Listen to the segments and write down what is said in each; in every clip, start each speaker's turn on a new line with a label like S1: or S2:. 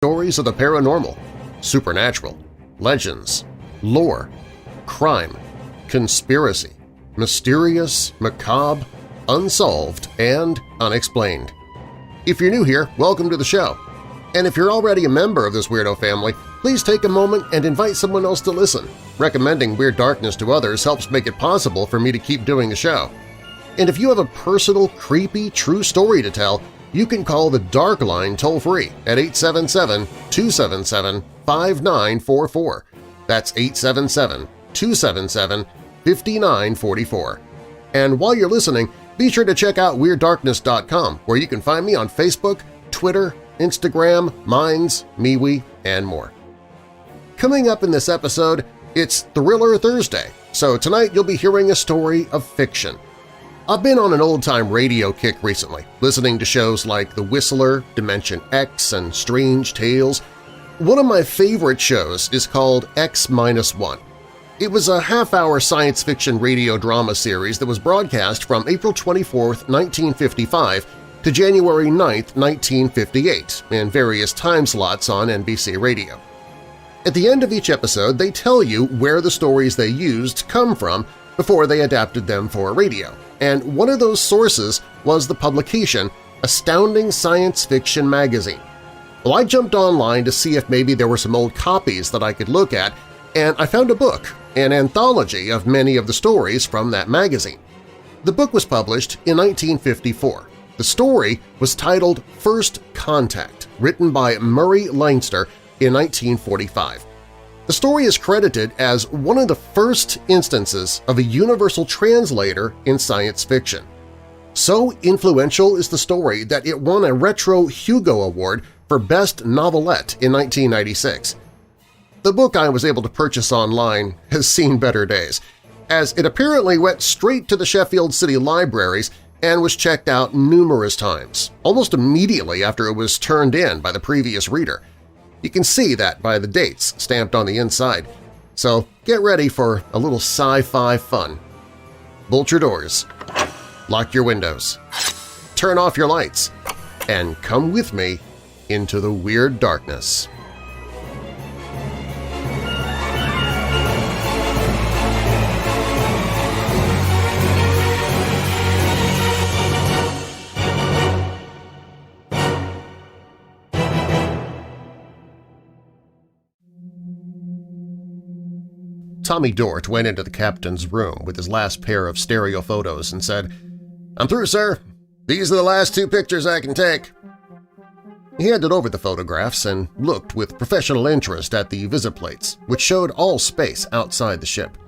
S1: Stories of the paranormal, supernatural, legends, lore, crime, conspiracy, mysterious, macabre, unsolved, and unexplained. If you're new here, welcome to the show. And if you're already a member of this weirdo family, please take a moment and invite someone else to listen. Recommending Weird Darkness to others helps make it possible for me to keep doing the show. And if you have a personal, creepy, true story to tell, you can call the Dark Line toll-free at 877-277-5944. That's 877-277-5944. And while you're listening, be sure to check out WeirdDarkness.com, where you can find me on Facebook, Twitter, Instagram, Minds, MeWe, and more. Coming up in this episode, it's Thriller Thursday, so tonight you'll be hearing a story of fiction. I've been on an old-time radio kick recently, listening to shows like The Whistler, Dimension X, and Strange Tales. One of my favorite shows is called X-1. It was a half-hour science fiction radio drama series that was broadcast from April 24, 1955 to January 9, 1958, in various time slots on NBC Radio. At the end of each episode, they tell you where the stories they used come from before they adapted them for radio. And one of those sources was the publication Astounding Science Fiction Magazine. Well, I jumped online to see if maybe there were some old copies that I could look at, and I found a book, an anthology of many of the stories from that magazine. The book was published in 1954. The story was titled First Contact, written by Murry Leinster in 1945. The story is credited as one of the first instances of a universal translator in science fiction. So influential is the story that it won a Retro Hugo Award for Best Novelette in 1996. The book I was able to purchase online has seen better days, as it apparently went straight to the Sheffield City Libraries and was checked out numerous times, almost immediately after it was turned in by the previous reader. You can see that by the dates stamped on the inside, so get ready for a little sci-fi fun. Bolt your doors, lock your windows, turn off your lights, and come with me into the Weird Darkness. Tommy Dort went into the captain's room with his last pair of stereo photos and said, "I'm through, sir. These are the last 2 pictures I can take." He handed over the photographs and looked with professional interest at the visiplates, which showed all space outside the ship.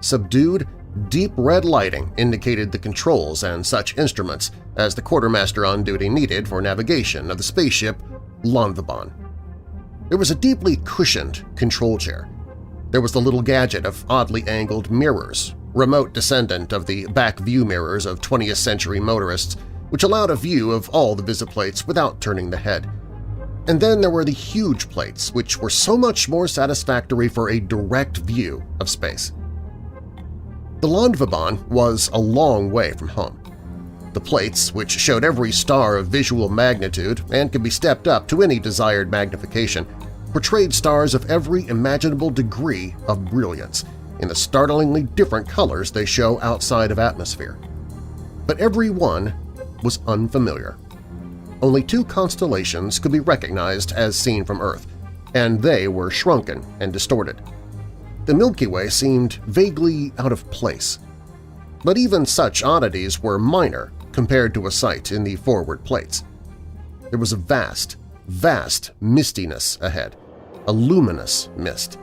S1: Subdued, deep red lighting indicated the controls and such instruments as the quartermaster on duty needed for navigation of the spaceship Leinster. There was a deeply cushioned control chair. There was the little gadget of oddly angled mirrors, remote descendant of the back view mirrors of 20th century motorists, which allowed a view of all the visiplates without turning the head. And then there were the huge plates, which were so much more satisfactory for a direct view of space. The Leinster was a long way from home. The plates, which showed every star of visual magnitude and could be stepped up to any desired magnification, portrayed stars of every imaginable degree of brilliance in the startlingly different colors they show outside of atmosphere. But every one was unfamiliar. Only 2 constellations could be recognized as seen from Earth, and they were shrunken and distorted. The Milky Way seemed vaguely out of place. But even such oddities were minor compared to a sight in the forward plates. There was a vast mistiness ahead, a luminous mist.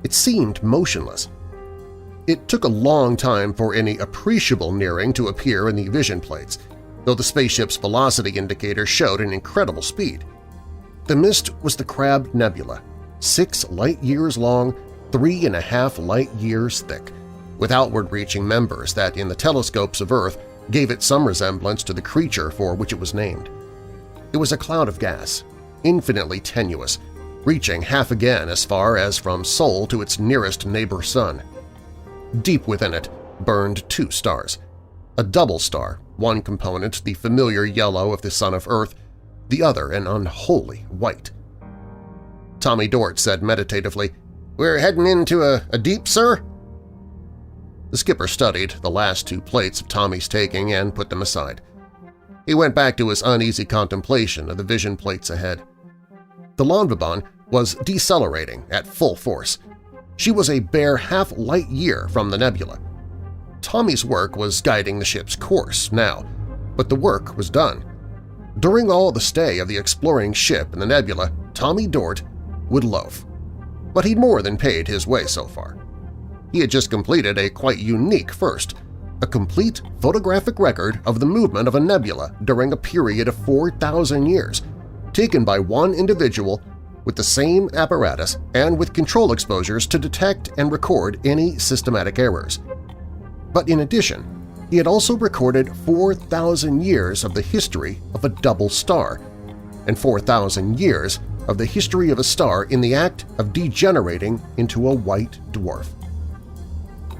S1: It seemed motionless. It took a long time for any appreciable nearing to appear in the vision plates, though the spaceship's velocity indicator showed an incredible speed. The mist was the Crab Nebula, 6 light-years long, 3.5 light-years thick, with outward-reaching members that in the telescopes of Earth gave it some resemblance to the creature for which it was named. It was a cloud of gas, infinitely tenuous, reaching half again as far as from Sol to its nearest neighbor sun. Deep within it burned 2 stars, a double star, one component the familiar yellow of the sun of Earth, the other an unholy white. Tommy Dort said meditatively, "We're heading into a deep, sir?" The skipper studied the last 2 plates of Tommy's taking and put them aside. He went back to his uneasy contemplation of the vision plates ahead. The Lonvibon was decelerating at full force. She was a bare half light year from the nebula. Tommy's work was guiding the ship's course now, but the work was done. During all the stay of the exploring ship in the nebula, Tommy Dort would loaf. But he'd more than paid his way so far. He had just completed a quite unique first, a complete photographic record of the movement of a nebula during a period of 4,000 years, taken by one individual with the same apparatus and with control exposures to detect and record any systematic errors. But in addition, he had also recorded 4,000 years of the history of a double star and 4,000 years of the history of a star in the act of degenerating into a white dwarf.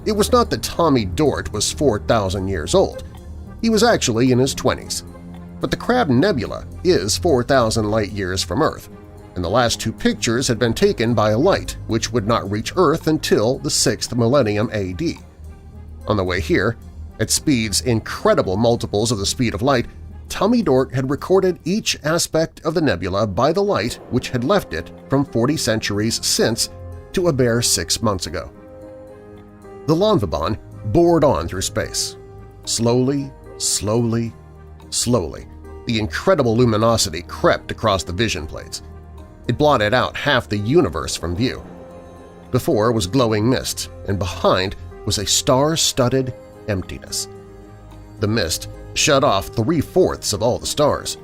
S1: It was not that Tommy Dort was 4,000 years old. He was actually in his 20s. But the Crab Nebula is 4,000 light-years from Earth, and the last 2 pictures had been taken by a light which would not reach Earth until the 6th millennium AD. On the way here, at speeds incredible multiples of the speed of light, Tommy Dort had recorded each aspect of the nebula by the light which had left it from 40 centuries since to a bare 6 months ago. The Lonvibon bored on through space. Slowly, slowly, slowly, the incredible luminosity crept across the vision plates. It blotted out half the universe from view. Before was glowing mist, and behind was a star-studded emptiness. The mist shut off 3/4 of all the stars.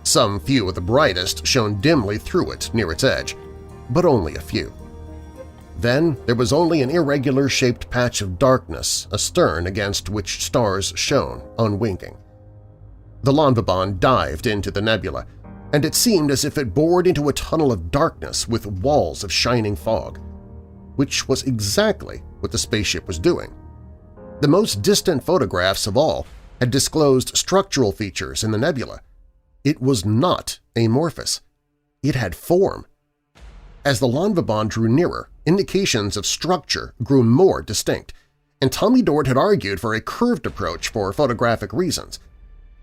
S1: Some few of the brightest shone dimly through it near its edge, but only a few. Then there was only an irregular-shaped patch of darkness astern against which stars shone, unwinking. The Lonvibon dived into the nebula, and it seemed as if it bored into a tunnel of darkness with walls of shining fog, which was exactly what the spaceship was doing. The most distant photographs of all had disclosed structural features in the nebula. It was not amorphous. It had form. As the Lonvibon drew nearer, indications of structure grew more distinct, and Tommy Dort had argued for a curved approach for photographic reasons.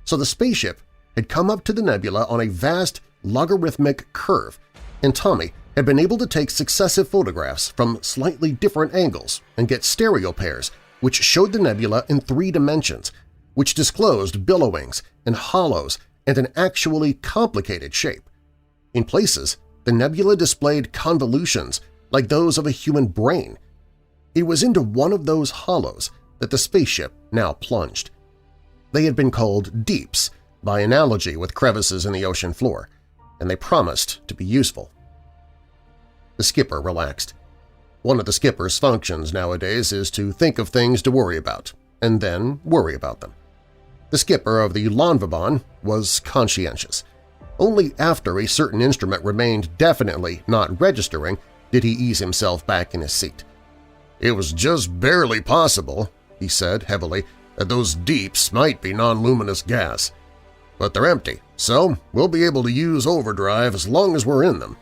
S1: So the spaceship had come up to the nebula on a vast logarithmic curve, and Tommy had been able to take successive photographs from slightly different angles and get stereo pairs which showed the nebula in 3 dimensions, which disclosed billowings and hollows and an actually complicated shape. In places, the nebula displayed convolutions like those of a human brain. It was into one of those hollows that the spaceship now plunged. They had been called deeps by analogy with crevices in the ocean floor, and they promised to be useful. The skipper relaxed. One of the skipper's functions nowadays is to think of things to worry about, and then worry about them. The skipper of the Lonvibon was conscientious. Only after a certain instrument remained definitely not registering did he ease himself back in his seat. "It was just barely possible," he said heavily, "that those deeps might be non-luminous gas. But they're empty, so we'll be able to use overdrive as long as we're in them."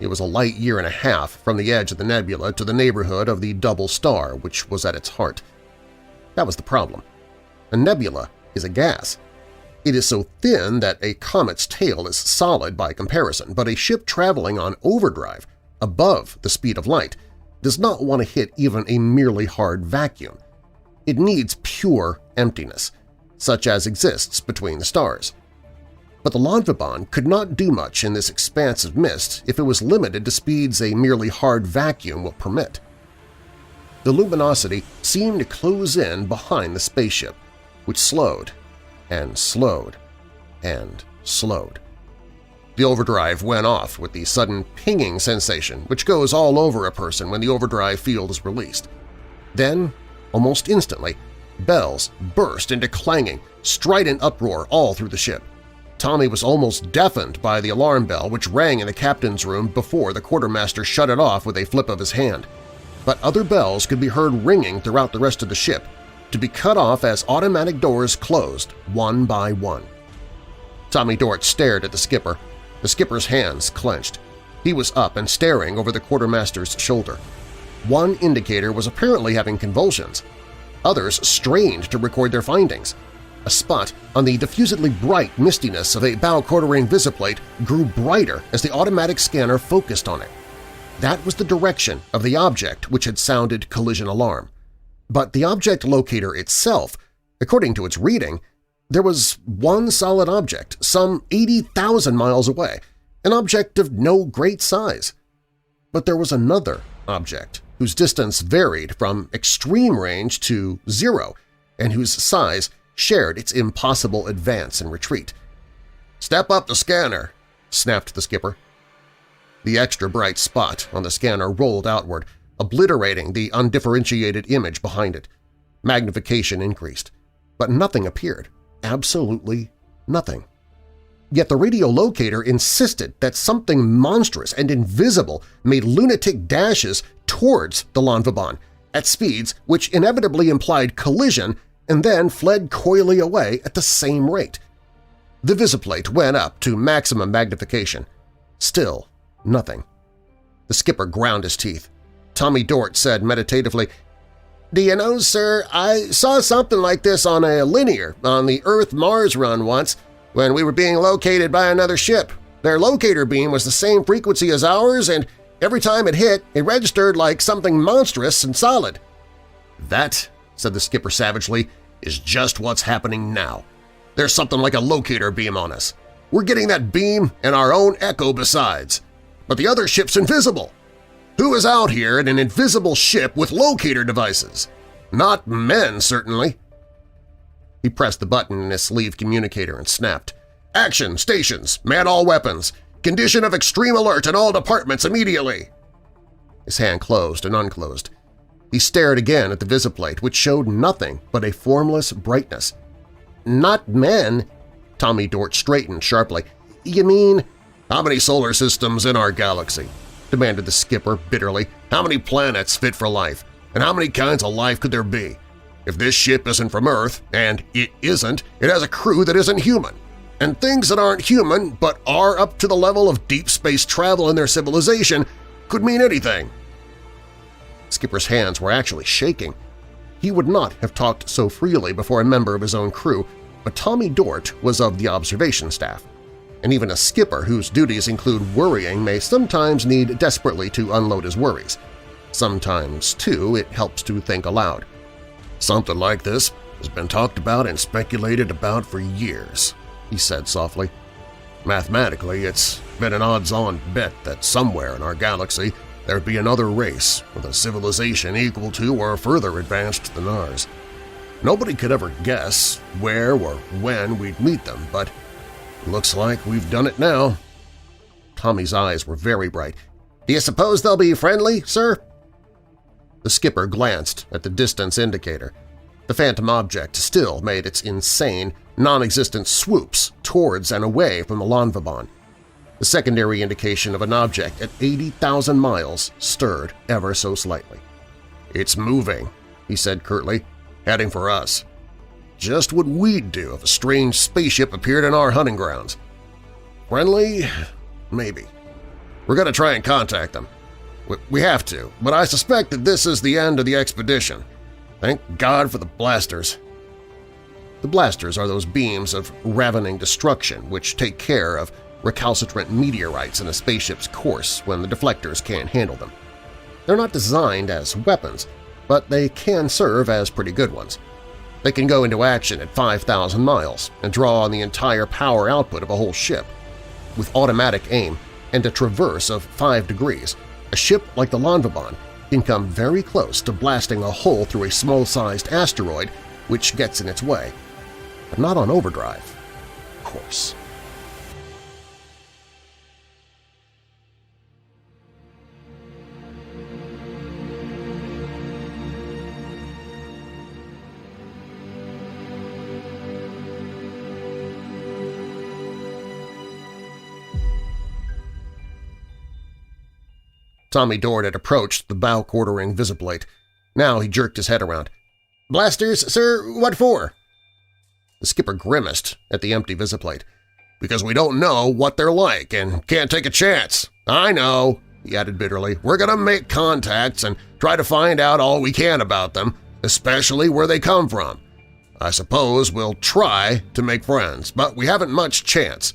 S1: It was a light year and a half from the edge of the nebula to the neighborhood of the double star which was at its heart. That was the problem. A nebula is a gas. It is so thin that a comet's tail is solid by comparison, but a ship traveling on overdrive, above the speed of light, does not want to hit even a merely hard vacuum. It needs pure emptiness, such as exists between the stars. But the Lonvibon could not do much in this expanse of mist if it was limited to speeds a merely hard vacuum will permit. The luminosity seemed to close in behind the spaceship, which slowed and slowed and slowed. The overdrive went off with the sudden pinging sensation which goes all over a person when the overdrive field is released. Then, almost instantly, bells burst into clanging, strident uproar all through the ship. Tommy was almost deafened by the alarm bell which rang in the captain's room before the quartermaster shut it off with a flip of his hand. But other bells could be heard ringing throughout the rest of the ship, to be cut off as automatic doors closed one by one. Tommy Dort stared at the skipper. The skipper's hands clenched. He was up and staring over the quartermaster's shoulder. One indicator was apparently having convulsions. Others strained to record their findings. A spot on the diffusedly bright mistiness of a bow quartering visiplate grew brighter as the automatic scanner focused on it. That was the direction of the object which had sounded collision alarm. But the object locator itself, according to its reading, there was one solid object, some 80,000 miles away, an object of no great size. But there was another object whose distance varied from extreme range to zero and whose size shared its impossible advance and retreat. "Step up the scanner," snapped the skipper. The extra bright spot on the scanner rolled outward, obliterating the undifferentiated image behind it. Magnification increased, but nothing appeared, absolutely nothing. Yet the radio locator insisted that something monstrous and invisible made lunatic dashes towards the Lanvabon at speeds which inevitably implied collision and then fled coyly away at the same rate. The visiplate went up to maximum magnification. Still nothing. The skipper ground his teeth. Tommy Dort said meditatively, "Do you know, sir, I saw something like this on a linear on the Earth-Mars run once when we were being located by another ship. Their locator beam was the same frequency as ours, and every time it hit, it registered like something monstrous and solid." "That," said the skipper savagely, "is just what's happening now. There's something like a locator beam on us. We're getting that beam and our own echo besides. But the other ship's invisible. Who is out here in an invisible ship with locator devices? Not men, certainly." He pressed the button in his sleeve communicator and snapped, "Action! Stations! Man all weapons! Condition of extreme alert in all departments immediately!" His hand closed and unclosed. He stared again at the visiplate, which showed nothing but a formless brightness. "Not men?" Tommy Dort straightened sharply. "You mean—" "How many solar systems in our galaxy?" demanded the skipper bitterly. "How many planets fit for life? And how many kinds of life could there be? If this ship isn't from Earth, and it isn't, it has a crew that isn't human. And things that aren't human but are up to the level of deep space travel in their civilization could mean anything." Skipper's hands were actually shaking. He would not have talked so freely before a member of his own crew, but Tommy Dort was of the observation staff, and even a skipper whose duties include worrying may sometimes need desperately to unload his worries. Sometimes, too, it helps to think aloud. "Something like this has been talked about and speculated about for years," he said softly. "Mathematically, it's been an odds-on bet that somewhere in our galaxy there'd be another race with a civilization equal to or further advanced than ours. Nobody could ever guess where or when we'd meet them, but looks like we've done it now." Tommy's eyes were very bright. "Do you suppose they'll be friendly, sir?" The skipper glanced at the distance indicator. The phantom object still made its insane, non-existent swoops towards and away from the Lanvabon. The secondary indication of an object at 80,000 miles stirred ever so slightly. "It's moving," he said curtly, "heading for us. Just what we'd do if a strange spaceship appeared in our hunting grounds. Friendly? Maybe. We're going to try and contact them. We have to, but I suspect that this is the end of the expedition. Thank God for the blasters." The blasters are those beams of ravening destruction which take care of recalcitrant meteorites in a spaceship's course when the deflectors can't handle them. They're not designed as weapons, but they can serve as pretty good ones. They can go into action at 5,000 miles and draw on the entire power output of a whole ship. With automatic aim and a traverse of 5 degrees, a ship like the Lanvabon can come very close to blasting a hole through a small-sized asteroid which gets in its way. But not on overdrive, of course. Tommy Dort had approached the bow-quartering visiplate. Now he jerked his head around. "Blasters, sir? What for?" The skipper grimaced at the empty visiplate. because we don't know what they're like and can't take a chance. I know," he added bitterly. "We're going to make contacts and try to find out all we can about them, especially where they come from. I suppose we'll try to make friends, but we haven't much chance.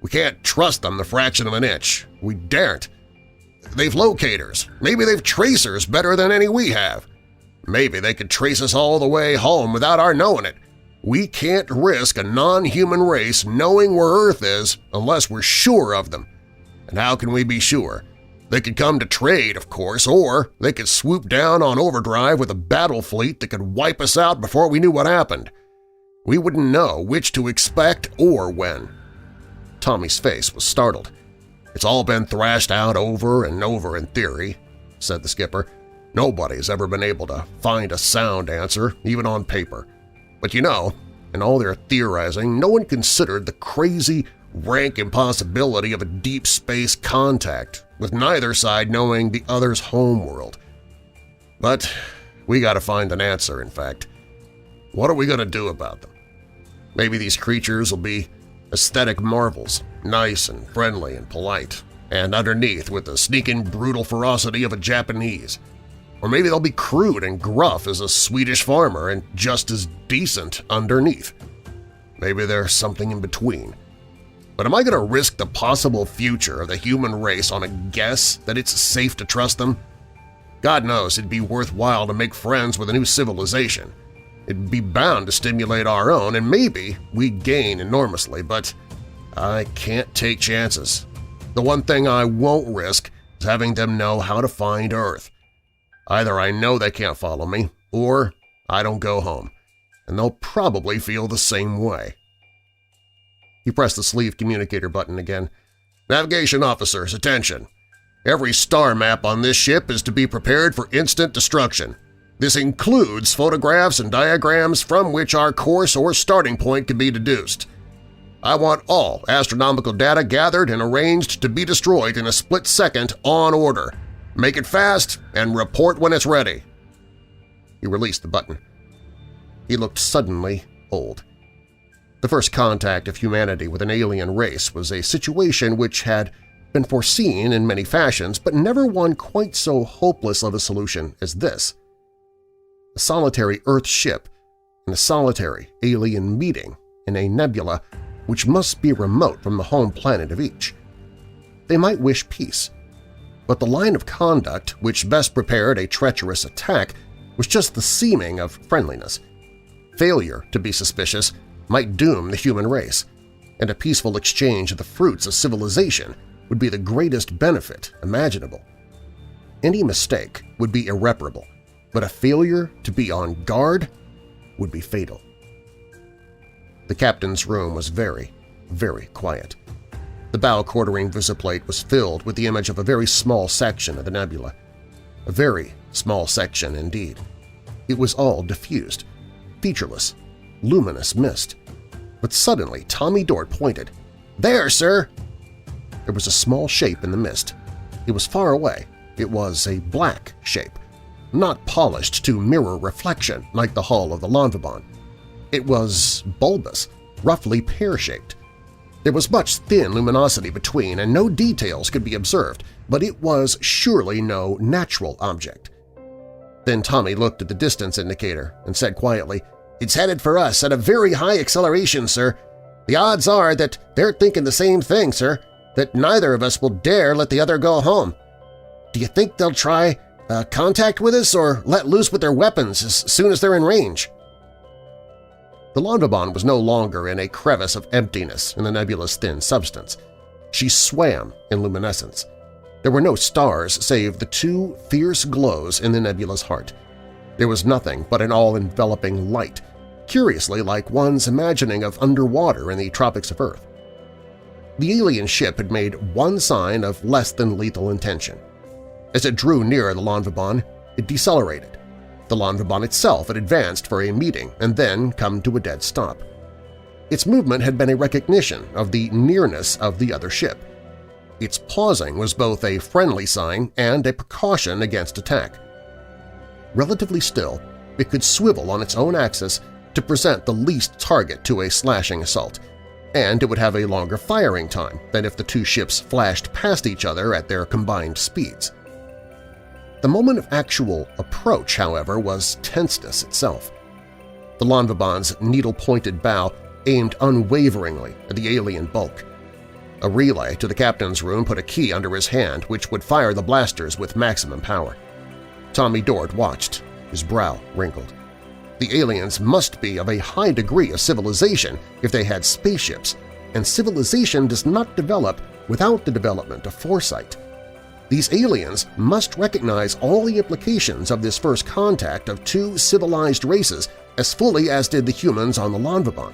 S1: We can't trust them the fraction of an inch. We daren't. They've locators. Maybe they've tracers better than any we have. Maybe they could trace us all the way home without our knowing it. We can't risk a non-human race knowing where Earth is unless we're sure of them. And how can we be sure? They could come to trade, of course, or they could swoop down on overdrive with a battle fleet that could wipe us out before we knew what happened. We wouldn't know which to expect or when." Tommy's face was startled. "It's all been thrashed out over and over in theory," said the skipper. "Nobody's ever been able to find a sound answer, even on paper. But you know, in all their theorizing, no one considered the crazy, rank impossibility of a deep space contact, with neither side knowing the other's homeworld. But we gotta find an answer, in fact. What are we gonna do about them? Maybe these creatures will be aesthetic marvels, nice and friendly and polite, and underneath with the sneaking brutal ferocity of a Japanese. Or maybe they'll be crude and gruff as a Swedish farmer and just as decent underneath. Maybe there's something in between. But am I going to risk the possible future of the human race on a guess that it's safe to trust them? God knows it'd be worthwhile to make friends with a new civilization. It'd be bound to stimulate our own, and maybe we'd gain enormously, but I can't take chances. The one thing I won't risk is having them know how to find Earth. Either I know they can't follow me, or I don't go home, and they'll probably feel the same way." He pressed the sleeve communicator button again. "Navigation officers, attention! Every star map on this ship is to be prepared for instant destruction. This includes photographs and diagrams from which our course or starting point can be deduced. I want all astronomical data gathered and arranged to be destroyed in a split second on order. Make it fast and report when it's ready." He released the button. He looked suddenly old. The first contact of humanity with an alien race was a situation which had been foreseen in many fashions, but never one quite so hopeless of a solution as this. A solitary Earth ship and a solitary alien meeting in a nebula which must be remote from the home planet of each. They might wish peace, but the line of conduct which best prepared a treacherous attack was just the seeming of friendliness. Failure to be suspicious might doom the human race, and a peaceful exchange of the fruits of civilization would be the greatest benefit imaginable. Any mistake would be irreparable, but a failure to be on guard would be fatal. The captain's room was very, very quiet. The bow quartering visiplate was filled with the image of a very small section of the nebula. A very small section indeed. It was all diffused, featureless, luminous mist. But suddenly Tommy Dort pointed. "There, sir!" There was a small shape in the mist. It was far away. It was a black shape, not polished to mirror reflection like the hull of the Lonvibon. It was bulbous, roughly pear-shaped. There was much thin luminosity between, and no details could be observed, but it was surely no natural object. Then Tommy looked at the distance indicator and said quietly, "It's headed for us at a very high acceleration, sir. The odds are that they're thinking the same thing, sir, that neither of us will dare let the other go home. Do you think they'll try contact with us or let loose with their weapons as soon as they're in range?" The Lonvibon was no longer in a crevice of emptiness in the nebula's thin substance. She swam in luminescence. There were no stars save the two fierce glows in the nebula's heart. There was nothing but an all-enveloping light, curiously like one's imagining of underwater in the tropics of Earth. The alien ship had made one sign of less than lethal intention. As it drew nearer the Lonvibon, it decelerated. The Lonvibon itself had advanced for a meeting and then come to a dead stop. Its movement had been a recognition of the nearness of the other ship. Its pausing was both a friendly sign and a precaution against attack. Relatively still, it could swivel on its own axis to present the least target to a slashing assault, and it would have a longer firing time than if the two ships flashed past each other at their combined speeds. The moment of actual approach, however, was tenseness itself. The Lonvabon's needle-pointed bow aimed unwaveringly at the alien bulk. A relay to the captain's room put a key under his hand which would fire the blasters with maximum power. Tommy Dort watched, his brow wrinkled. The aliens must be of a high degree of civilization if they had spaceships, and civilization does not develop without the development of foresight. These aliens must recognize all the implications of this first contact of two civilized races as fully as did the humans on the Lonvabon.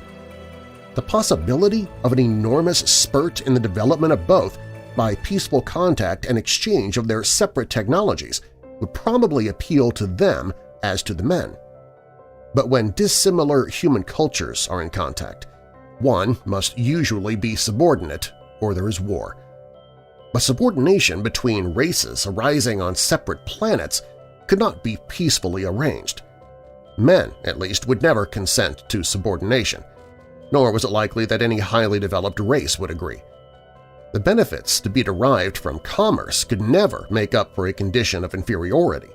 S1: The possibility of an enormous spurt in the development of both by peaceful contact and exchange of their separate technologies would probably appeal to them as to the men. But when dissimilar human cultures are in contact, one must usually be subordinate or there is war. But subordination between races arising on separate planets could not be peacefully arranged. Men, at least, would never consent to subordination, nor was it likely that any highly developed race would agree. The benefits to be derived from commerce could never make up for a condition of inferiority.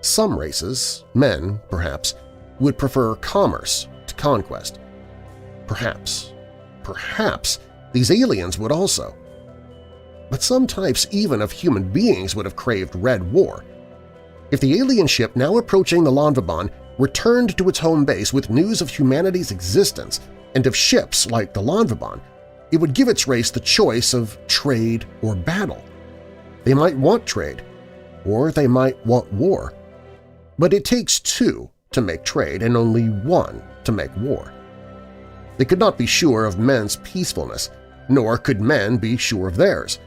S1: Some races, men perhaps, would prefer commerce to conquest. Perhaps these aliens would also. But some types even of human beings would have craved red war. If the alien ship now approaching the Lonvabon returned to its home base with news of humanity's existence and of ships like the Lonvabon, it would give its race the choice of trade or battle. They might want trade, or they might want war. But it takes two to make trade and only one to make war. They could not be sure of men's peacefulness, nor could men be sure of theirs.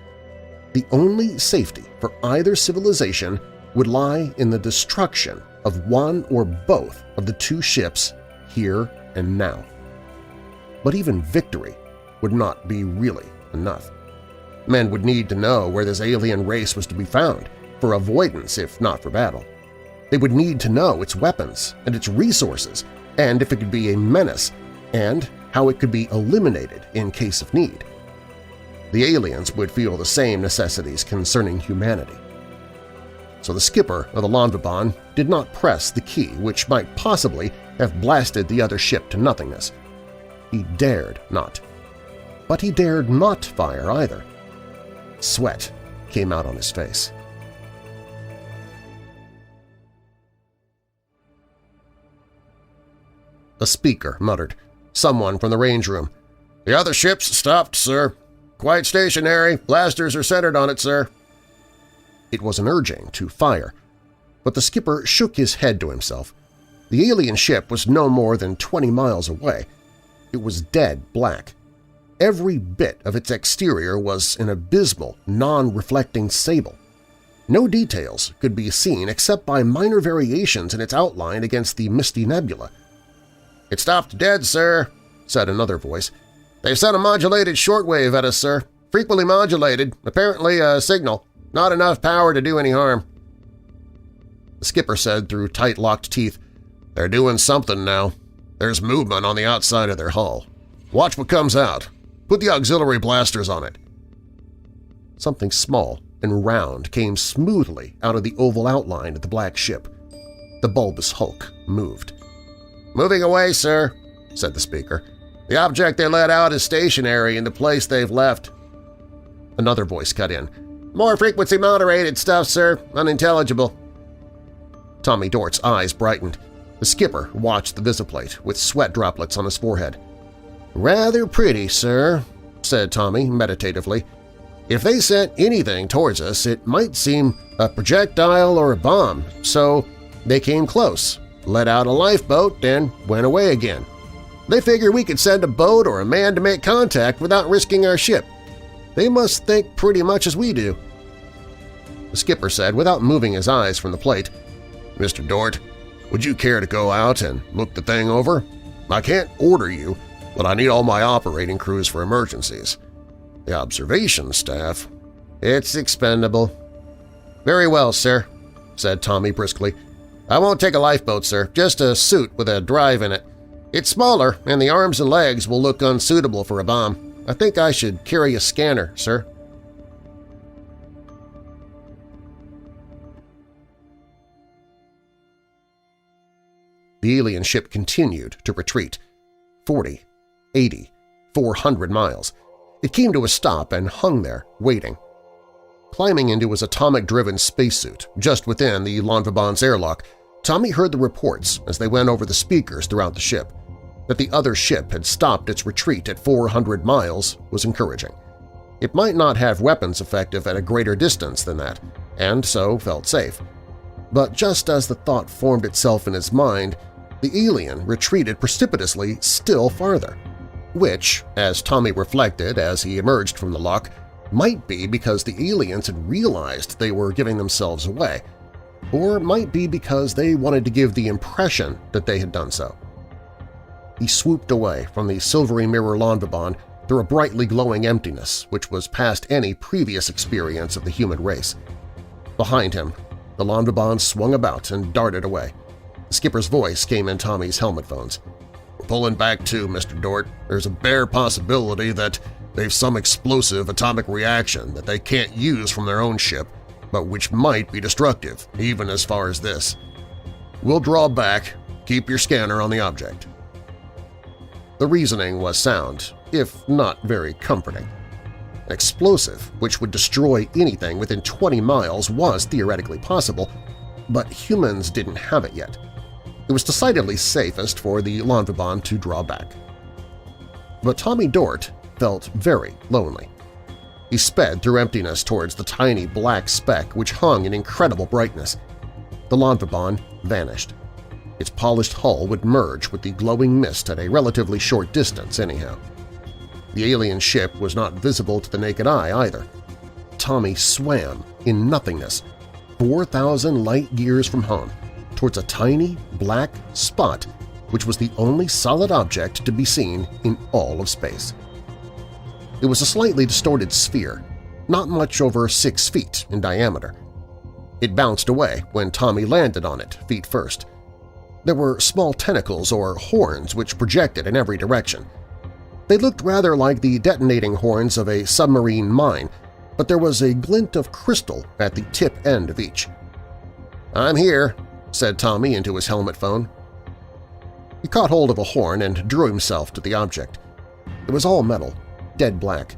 S1: The only safety for either civilization would lie in the destruction of one or both of the two ships here and now. But even victory would not be really enough. Men would need to know where this alien race was to be found, for avoidance if not for battle. They would need to know its weapons and its resources, and if it could be a menace, and how it could be eliminated in case of need. The aliens would feel the same necessities concerning humanity. So the skipper of the Lonvabon did not press the key which might possibly have blasted the other ship to nothingness. He dared not. But he dared not fire either. Sweat came out on his face. A speaker muttered, someone from the range room. "The other ship's stopped, sir. Quite stationary. Blasters are centered on it, sir." It was an urging to fire, but the skipper shook his head to himself. The alien ship was no more than 20 miles away. It was dead black. Every bit of its exterior was an abysmal, non-reflecting sable. No details could be seen except by minor variations in its outline against the misty nebula. "It stopped dead, sir," said another voice. "They've sent a modulated shortwave at us, sir. Frequently modulated, apparently a signal. Not enough power to do any harm." The skipper said through tight-locked teeth, "They're doing something now. There's movement on the outside of their hull. Watch what comes out. Put the auxiliary blasters on it." Something small and round came smoothly out of the oval outline of the black ship. The bulbous hulk moved. "Moving away, sir," said the speaker. "The object they let out is stationary in the place they've left." Another voice cut in. "More frequency-moderated stuff, sir. Unintelligible." Tommy Dort's eyes brightened. The skipper watched the visiplate with sweat droplets on his forehead. "Rather pretty, sir," said Tommy meditatively. "If they sent anything towards us, it might seem a projectile or a bomb, so they came close, let out a lifeboat, and went away again. They figure we could send a boat or a man to make contact without risking our ship. They must think pretty much as we do." The skipper said without moving his eyes from the plate, "Mr. Dort, would you care to go out and look the thing over? I can't order you, but I need all my operating crews for emergencies. The observation staff—" "It's expendable." "Very well, sir," said Tommy briskly. "I won't take a lifeboat, sir, just a suit with a drive in it. "It's smaller, and the arms and legs will look unsuitable for a bomb. I think I should carry a scanner, sir." The alien ship continued to retreat. 40, 80, 400 miles. It came to a stop and hung there, waiting. Climbing into his atomic-driven spacesuit just within the Lonvabon's airlock, Tommy heard the reports as they went over the speakers throughout the ship. That the other ship had stopped its retreat at 400 miles was encouraging. It might not have weapons effective at a greater distance than that, and so felt safe. But just as the thought formed itself in his mind, the alien retreated precipitously still farther, which, as Tommy reflected as he emerged from the lock, might be because the aliens had realized they were giving themselves away, or might be because they wanted to give the impression that they had done so. He swooped away from the silvery mirror Lonvabon through a brightly glowing emptiness which was past any previous experience of the human race. Behind him, the Lonvabon swung about and darted away. The skipper's voice came in Tommy's helmet phones. "We're pulling back too, Mr. Dort. There's a bare possibility that they've some explosive atomic reaction that they can't use from their own ship, but which might be destructive, even as far as this. We'll draw back. Keep your scanner on the object." The reasoning was sound, if not very comforting. An explosive which would destroy anything within 20 miles was theoretically possible, but humans didn't have it yet. It was decidedly safest for the Lonvabon to draw back. But Tommy Dort felt very lonely. He sped through emptiness towards the tiny black speck which hung in incredible brightness. The Lonvabon vanished. Its polished hull would merge with the glowing mist at a relatively short distance anyhow. The alien ship was not visible to the naked eye either. Tommy swam in nothingness, 4,000 light-years from home, towards a tiny black spot which was the only solid object to be seen in all of space. It was a slightly distorted sphere, not much over 6 feet in diameter. It bounced away when Tommy landed on it feet first. There were small tentacles or horns which projected in every direction. They looked rather like the detonating horns of a submarine mine, but there was a glint of crystal at the tip end of each. "I'm here," said Tommy into his helmet phone. He caught hold of a horn and drew himself to the object. It was all metal, dead black.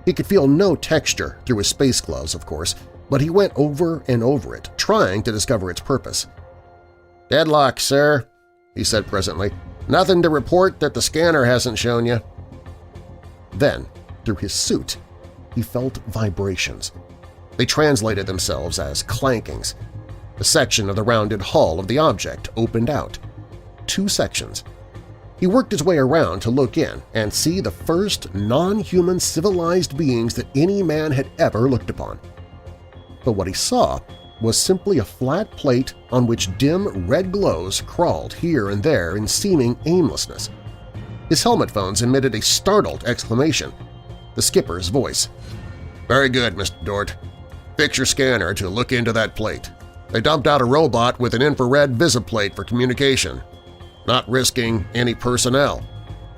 S1: He could feel no texture through his space gloves, of course, but he went over and over it, trying to discover its purpose. "Deadlock, sir," he said presently. "Nothing to report that the scanner hasn't shown you." Then, through his suit, he felt vibrations. They translated themselves as clankings. A section of the rounded hull of the object opened out. 2 sections. He worked his way around to look in and see the first non-human civilized beings that any man had ever looked upon. But what he saw was simply a flat plate on which dim red glows crawled here and there in seeming aimlessness. His helmet phones emitted a startled exclamation. The skipper's voice. "Very good, Mr. Dort. Fix your scanner to look into that plate. They dumped out a robot with an infrared visiplate for communication. Not risking any personnel.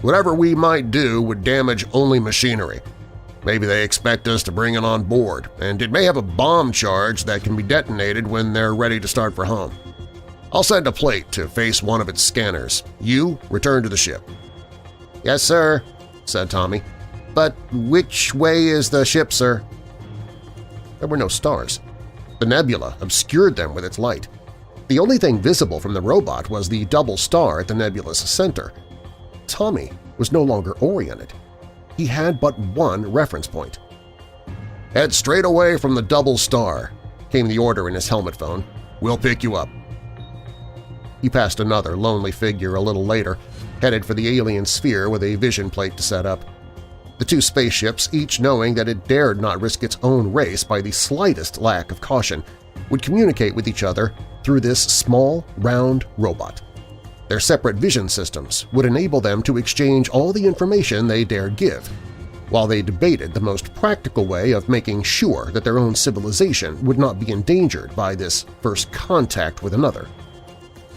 S1: Whatever we might do would damage only machinery. Maybe they expect us to bring it on board, and it may have a bomb charge that can be detonated when they're ready to start for home. I'll send a plate to face one of its scanners. You return to the ship." "Yes, sir," said Tommy. "But which way is the ship, sir?" There were no stars. The nebula obscured them with its light. The only thing visible from the robot was the double star at the nebula's center. Tommy was no longer oriented. He had but one reference point. "Head straight away from the double star," came the order in his helmet phone. "We'll pick you up." He passed another lonely figure a little later, headed for the alien sphere with a vision plate to set up. The 2 spaceships, each knowing that it dared not risk its own race by the slightest lack of caution, would communicate with each other through this small, round robot. Their separate vision systems would enable them to exchange all the information they dared give, while they debated the most practical way of making sure that their own civilization would not be endangered by this first contact with another.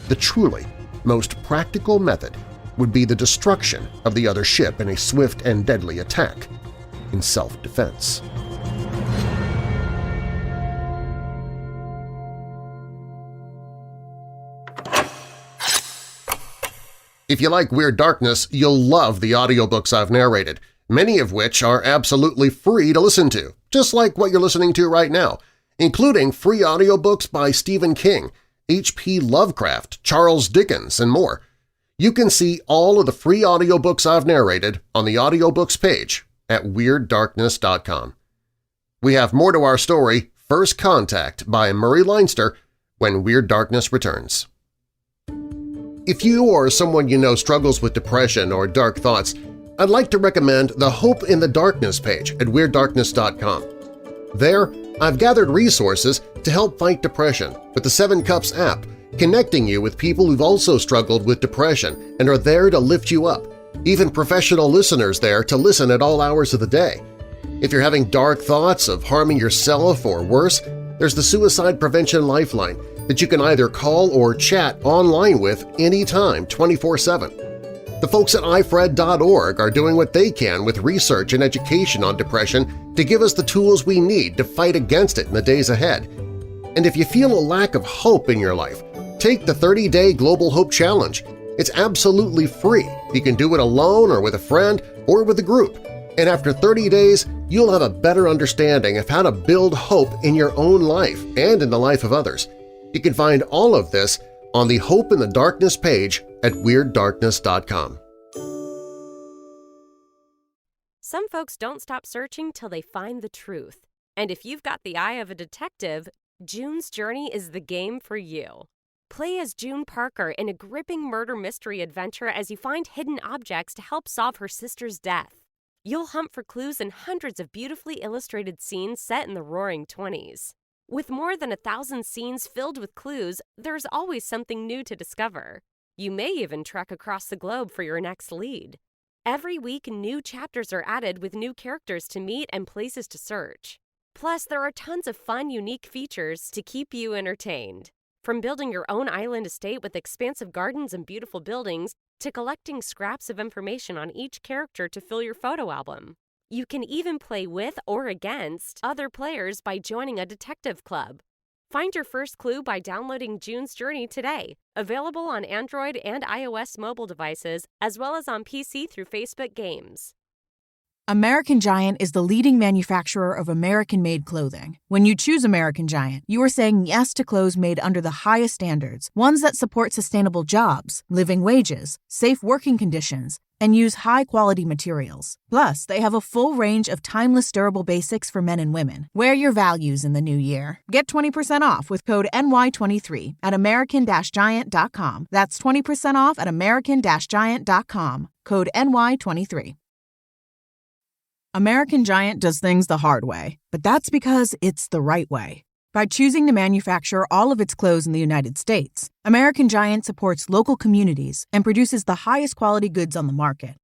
S1: The truly most practical method would be the destruction of the other ship in a swift and deadly attack in self-defense. If you like Weird Darkness, you'll love the audiobooks I've narrated, many of which are absolutely free to listen to, just like what you're listening to right now, including free audiobooks by Stephen King, H.P. Lovecraft, Charles Dickens, and more. You can see all of the free audiobooks I've narrated on the audiobooks page at WeirdDarkness.com. We have more to our story, First Contact by Murry Leinster, when Weird Darkness returns. If you or someone you know struggles with depression or dark thoughts, I'd like to recommend the Hope in the Darkness page at WeirdDarkness.com. There, I've gathered resources to help fight depression with the 7 Cups app, connecting you with people who've also struggled with depression and are there to lift you up, even professional listeners there to listen at all hours of the day. If you're having dark thoughts of harming yourself or worse, there's the Suicide Prevention Lifeline that you can either call or chat online with anytime 24/7. The folks at ifred.org are doing what they can with research and education on depression to give us the tools we need to fight against it in the days ahead. And if you feel a lack of hope in your life, take the 30-Day Global Hope Challenge. It's absolutely free. You can do it alone or with a friend or with a group. And after 30 days, you'll have a better understanding of how to build hope in your own life and in the life of others. You can find all of this on the Hope in the Darkness page at WeirdDarkness.com.
S2: Some folks don't stop searching till they find the truth. And if you've got the eye of a detective, June's Journey is the game for you. Play as June Parker in a gripping murder mystery adventure as you find hidden objects to help solve her sister's death. You'll hunt for clues in hundreds of beautifully illustrated scenes set in the Roaring '20s. With more than 1,000 scenes filled with clues, there's always something new to discover. You may even trek across the globe for your next lead. Every week, new chapters are added with new characters to meet and places to search. Plus, there are tons of fun, unique features to keep you entertained. From building your own island estate with expansive gardens and beautiful buildings to collecting scraps of information on each character to fill your photo album. You can even play with or against other players by joining a detective club. Find your first clue by downloading June's Journey today. Available on Android and iOS mobile devices, as well as on PC through Facebook Games.
S3: American Giant is the leading manufacturer of American-made clothing. When you choose American Giant, you are saying yes to clothes made under the highest standards, ones that support sustainable jobs, living wages, safe working conditions, and use high-quality materials. Plus, they have a full range of timeless durable basics for men and women. Wear your values in the new year. Get 20% off with code NY23 at American-Giant.com. That's 20% off at American-Giant.com. Code NY23. American Giant does things the hard way, but that's because it's the right way. By choosing to manufacture all of its clothes in the United States, American Giant supports local communities and produces the highest quality goods on the market.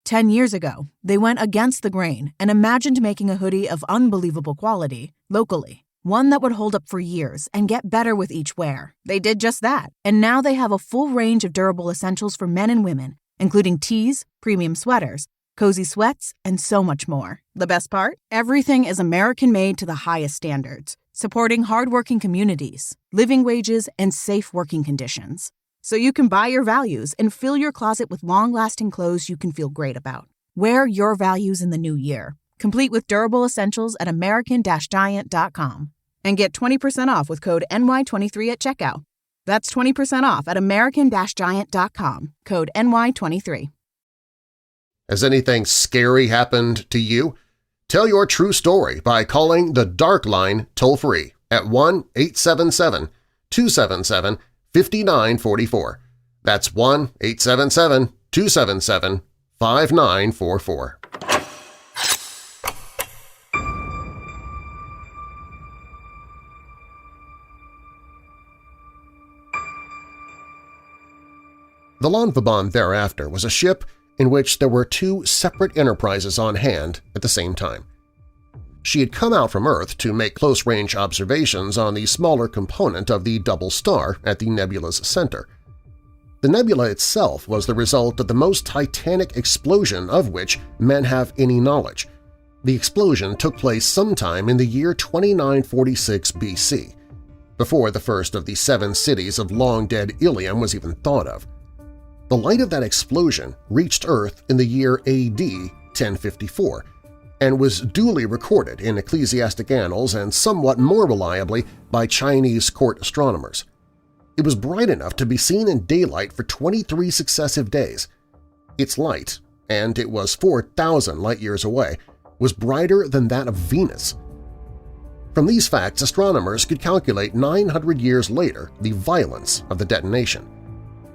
S3: 10 years ago, they went against the grain and imagined making a hoodie of unbelievable quality, locally. One that would hold up for years and get better with each wear. They did just that, and now they have a full range of durable essentials for men and women, including tees, premium sweaters, cozy sweats, and so much more. The best part? Everything is American-made to the highest standards, supporting hardworking communities, living wages, and safe working conditions. So you can buy your values and fill your closet with long-lasting clothes you can feel great about. Wear your values in the new year, complete with durable essentials at American-Giant.com. And get 20% off with code NY23 at checkout. That's 20% off at American-Giant.com, code NY23.
S1: Has anything scary happened to you? Tell your true story by calling the Dark Line toll-free at 1-877-277-5944. That's 1-877-277-5944. The Lanvabon thereafter was a ship in which there were 2 separate enterprises on hand at the same time. She had come out from Earth to make close-range observations on the smaller component of the double star at the nebula's center. The nebula itself was the result of the most titanic explosion of which men have any knowledge. The explosion took place sometime in the year 2946 BC, before the first of the 7 cities of long-dead Ilium was even thought of. The light of that explosion reached Earth in the year AD 1054 and was duly recorded in ecclesiastic annals and somewhat more reliably by Chinese court astronomers. It was bright enough to be seen in daylight for 23 successive days. Its light, and it was 4,000 light-years away, was brighter than that of Venus. From these facts, astronomers could calculate 900 years later the violence of the detonation.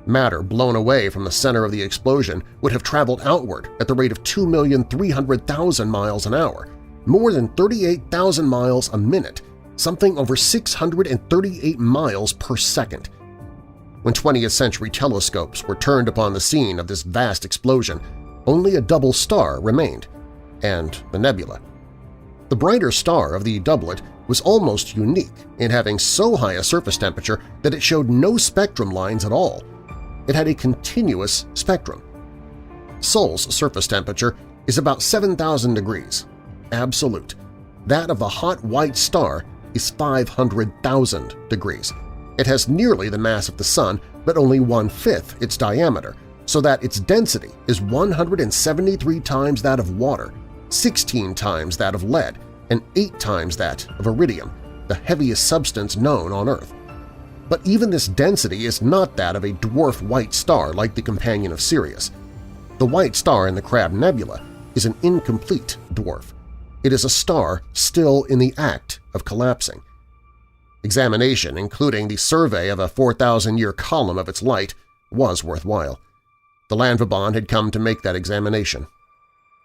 S1: Matter blown away from the center of the explosion would have traveled outward at the rate of 2,300,000 miles an hour, more than 38,000 miles a minute, something over 638 miles per second. When 20th century telescopes were turned upon the scene of this vast explosion, only a double star remained, and the nebula. The brighter star of the doublet was almost unique in having so high a surface temperature that it showed no spectrum lines at all. It had a continuous spectrum. Sol's surface temperature is about 7,000 degrees, absolute. That of the hot white star is 500,000 degrees. It has nearly the mass of the Sun, but only 1/5 its diameter, so that its density is 173 times that of water, 16 times that of lead, and 8 times that of iridium, the heaviest substance known on Earth. But even this density is not that of a dwarf white star like the companion of Sirius. The white star in the Crab Nebula is an incomplete dwarf. It is a star still in the act of collapsing. Examination, including the survey of a 4,000-year column of its light, was worthwhile. The Landvabon had come to make that examination.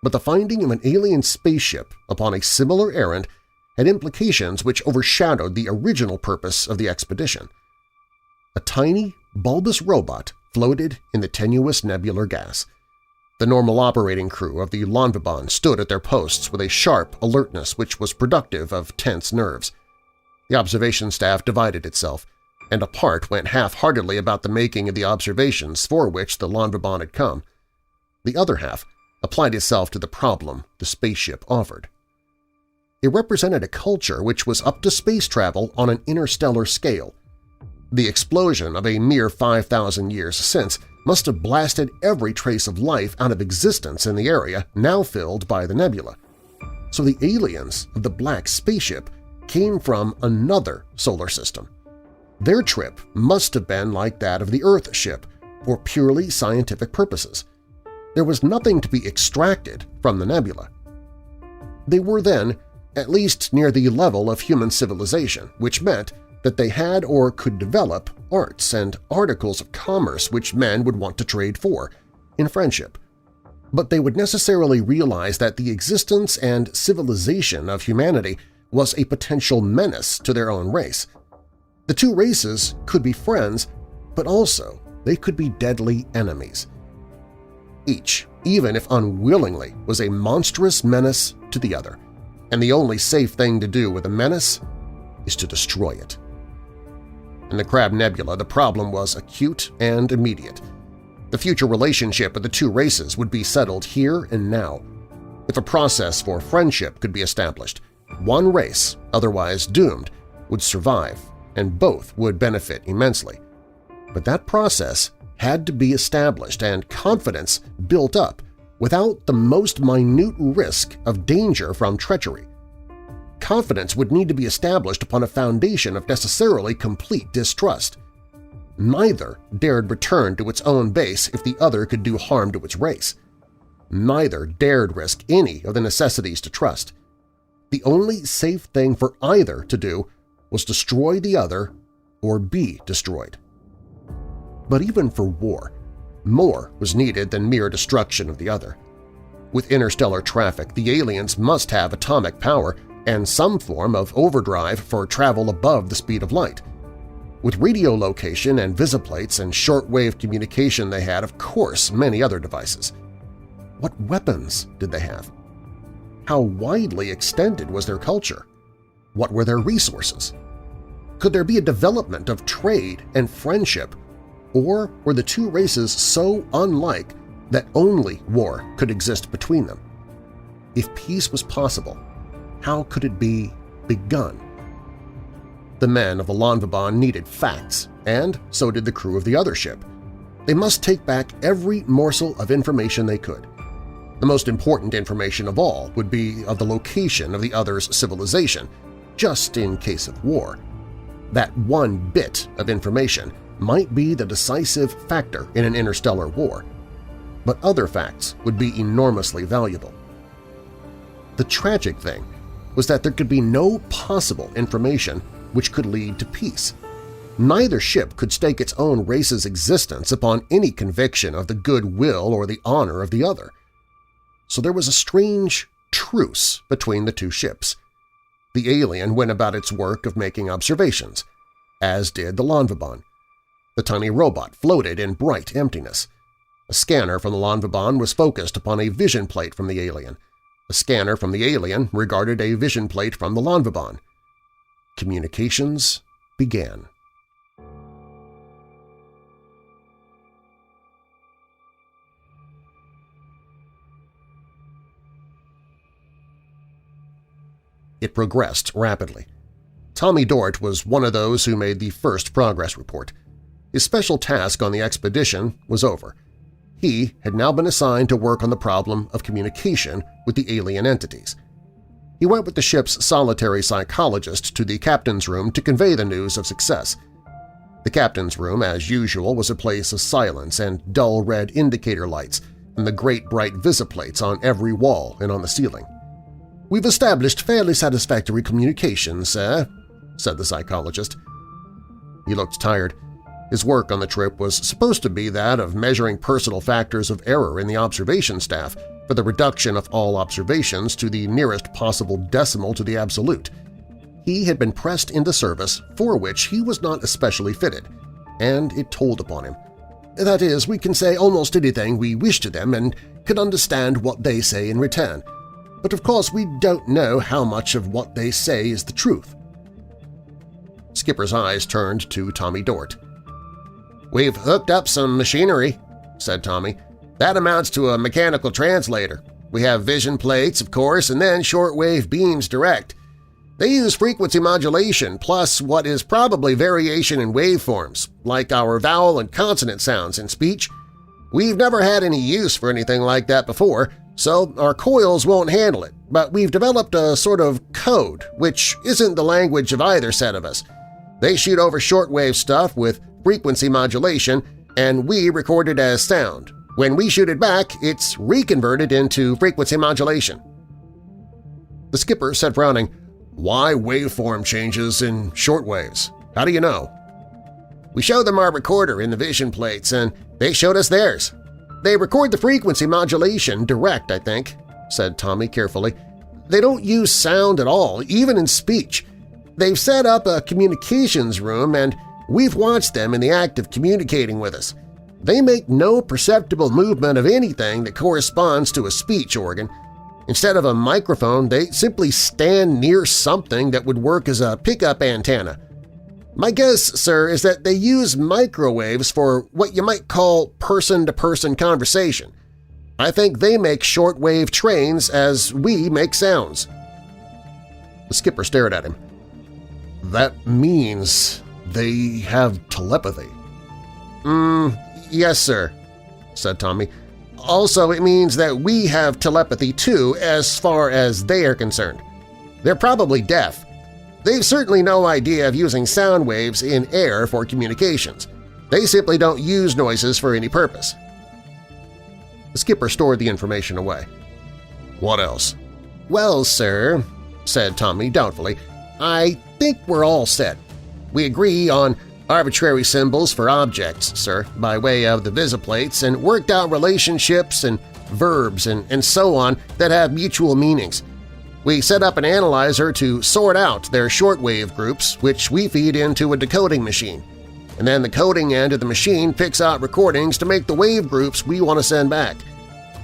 S1: But the finding of an alien spaceship upon a similar errand had implications which overshadowed the original purpose of the expedition. A tiny, bulbous robot floated in the tenuous nebular gas. The normal operating crew of the Landvabon stood at their posts with a sharp alertness which was productive of tense nerves. The observation staff divided itself, and a part went half-heartedly about the making of the observations for which the Landvabon had come. The other half applied itself to the problem the spaceship offered. It represented a culture which was up to space travel on an interstellar scale. The explosion of a mere 5,000 years since must have blasted every trace of life out of existence in the area now filled by the nebula. So the aliens of the black spaceship came from another solar system. Their trip must have been like that of the Earth ship for purely scientific purposes. There was nothing to be extracted from the nebula. They were then at least near the level of human civilization, which meant that they had or could develop arts and articles of commerce which men would want to trade for, in friendship. But they would necessarily realize that the existence and civilization of humanity was a potential menace to their own race. The two races could be friends, but also they could be deadly enemies. Each, even if unwillingly, was a monstrous menace to the other, and the only safe thing to do with a menace is to destroy it. In the Crab Nebula, the problem was acute and immediate. The future relationship of the two races would be settled here and now. If a process for friendship could be established, one race, otherwise doomed, would survive, and both would benefit immensely. But that process had to be established and confidence built up without the most minute risk of danger from treachery. Confidence would need to be established upon a foundation of necessarily complete distrust. Neither dared return to its own base if the other could do harm to its race. Neither dared risk any of the necessities to trust. The only safe thing for either to do was destroy the other or be destroyed. But even for war, more was needed than mere destruction of the other. With interstellar traffic, the aliens must have atomic power and some form of overdrive for travel above the speed of light. With radio location and visiplates and shortwave communication they had, of course, many other devices. What weapons did they have? How widely extended was their culture? What were their resources? Could there be a development of trade and friendship, Or were the two races so unlike that only war could exist between them? If peace was possible, how could it be begun? The men of the Lanvabon needed facts, and so did the crew of the other ship. They must take back every morsel of information they could. The most important information of all would be of the location of the other's civilization, just in case of war. That one bit of information might be the decisive factor in an interstellar war, but other facts would be enormously valuable. The tragic thing was that there could be no possible information which could lead to peace. Neither ship could stake its own race's existence upon any conviction of the goodwill or the honor of the other. So there was a strange truce between the two ships. The alien went about its work of making observations, as did the Lanvabon. The tiny robot floated in bright emptiness. A scanner from the Lanvabon was focused upon a vision plate from the alien. A scanner from the alien regarded a vision plate from the Lanvabon. Communications began. It progressed rapidly. Tommy Dort was one of those who made the first progress report. His special task on the expedition was over. He had now been assigned to work on the problem of communication with the alien entities. He went with the ship's solitary psychologist to the captain's room to convey the news of success. The captain's room, as usual, was a place of silence and dull red indicator lights and the great bright visiplates on every wall and on the ceiling. "We've established fairly satisfactory communication, sir," said the psychologist. He looked tired. His work on the trip was supposed to be that of measuring personal factors of error in the observation staff for the reduction of all observations to the nearest possible decimal to the absolute. He had been pressed into service for which he was not especially fitted, and it told upon him. "That is, we can say almost anything we wish to them and can understand what they say in return. But of course we don't know how much of what they say is the truth." Skipper's eyes turned to Tommy Dort. "We've hooked up some machinery," said Tommy. "That amounts to a mechanical translator. We have vision plates, of course, and then shortwave beams direct. They use frequency modulation plus what is probably variation in waveforms, like our vowel and consonant sounds in speech. We've never had any use for anything like that before, so our coils won't handle it, but we've developed a sort of code, which isn't the language of either set of us. They shoot over shortwave stuff with frequency modulation, and we record it as sound. When we shoot it back, it's reconverted into frequency modulation." The skipper said, frowning, "Why waveform changes in shortwaves? How do you know?" "We showed them our recorder in the vision plates, and they showed us theirs. They record the frequency modulation direct, I think," said Tommy carefully. "They don't use sound at all, even in speech. They've set up a communications room, and we've watched them in the act of communicating with us. They make no perceptible movement of anything that corresponds to a speech organ. Instead of a microphone, they simply stand near something that would work as a pickup antenna. My guess, sir, is that they use microwaves for what you might call person-to-person conversation. I think they make shortwave trains as we make sounds." The skipper stared at him. "That means they have telepathy." Yes, sir," said Tommy. "Also, it means that we have telepathy too as far as they are concerned. They're probably deaf. They've certainly no idea of using sound waves in air for communications. They simply don't use noises for any purpose." The skipper stored the information away. "What else?" "Well, sir," said Tommy doubtfully, "I think we're all set. We agree on arbitrary symbols for objects, sir, by way of the visiplates, and worked out relationships and verbs and so on that have mutual meanings. We set up an analyzer to sort out their shortwave groups, which we feed into a decoding machine. And then the coding end of the machine picks out recordings to make the wave groups we want to send back.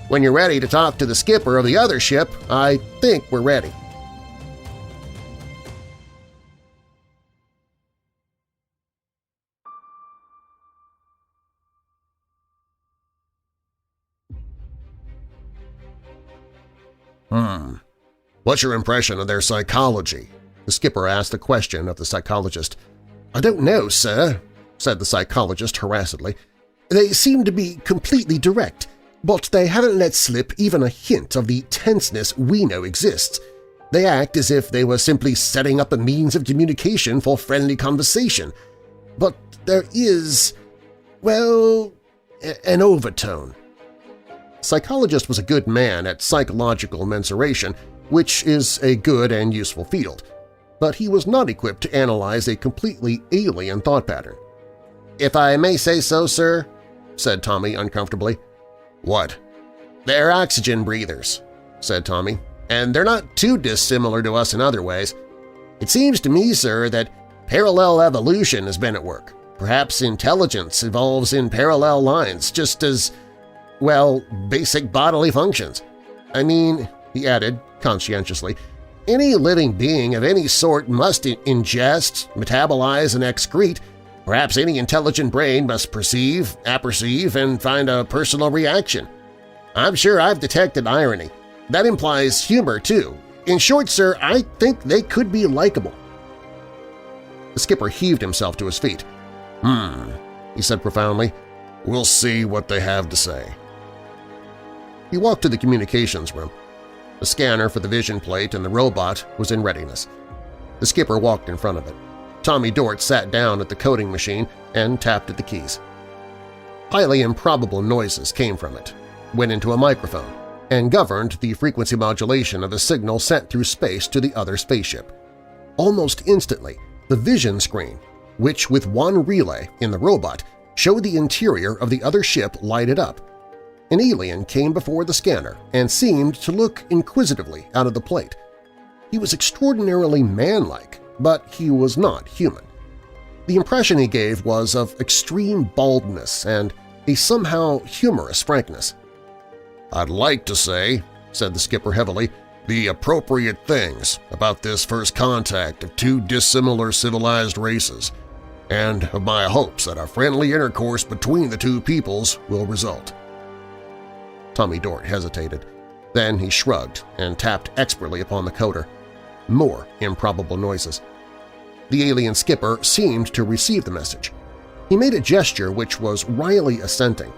S1: When you're ready to talk to the skipper of the other ship, I think we're ready." What's your impression of their psychology? The skipper asked the question of the psychologist. I don't know, sir, said the psychologist harassedly. They seem to be completely direct, but they haven't let slip even a hint of the tenseness we know exists. They act as if they were simply setting up a means of communication for friendly conversation. But there is, well, an overtone. The psychologist was a good man at psychological mensuration, which is a good and useful field, but he was not equipped to analyze a completely alien thought pattern. If I may say so, sir, said Tommy uncomfortably. What? They're oxygen breathers, said Tommy, and they're not too dissimilar to us in other ways. It seems to me, sir, that parallel evolution has been at work. Perhaps intelligence evolves in parallel lines, just as, well, basic bodily functions. I mean, he added conscientiously, any living being of any sort must ingest, metabolize, and excrete. Perhaps any intelligent brain must perceive, apperceive, and find a personal reaction. I'm sure I've detected irony. That implies humor, too. In short, sir, I think they could be likable. The skipper heaved himself to his feet. He said profoundly. We'll see what they have to say. He walked to the communications room. The scanner for the vision plate and the robot was in readiness. The skipper walked in front of it. Tommy Dort sat down at the coding machine and tapped at the keys. Highly improbable noises came from it, went into a microphone, and governed the frequency modulation of a signal sent through space to the other spaceship. Almost instantly, the vision screen, which with one relay in the robot showed the interior of the other ship lighted up. An alien came before the scanner and seemed to look inquisitively out of the plate. He was extraordinarily man-like, but he was not human. The impression he gave was of extreme baldness and a somehow humorous frankness. "I'd like to say," said the skipper heavily, "the appropriate things about this first contact of two dissimilar civilized races, and of my hopes that a friendly intercourse between the two peoples will result." Tommy Dort hesitated. Then he shrugged and tapped expertly upon the coder. More improbable noises. The alien skipper seemed to receive the message. He made a gesture which was wryly assenting.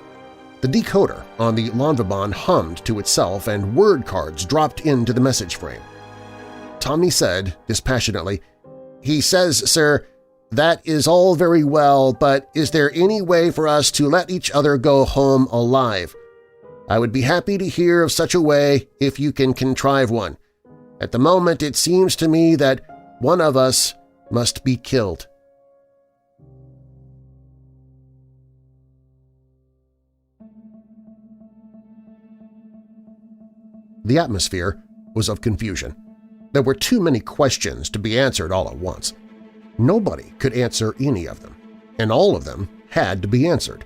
S1: The decoder on the Lonvibon hummed to itself and word cards dropped into the message frame. Tommy said dispassionately, "He says, sir, that is all very well, but is there any way for us to let each other go home alive? I would be happy to hear of such a way if you can contrive one. At the moment it seems to me that one of us must be killed." The atmosphere was of confusion. There were too many questions to be answered all at once. Nobody could answer any of them, and all of them had to be answered.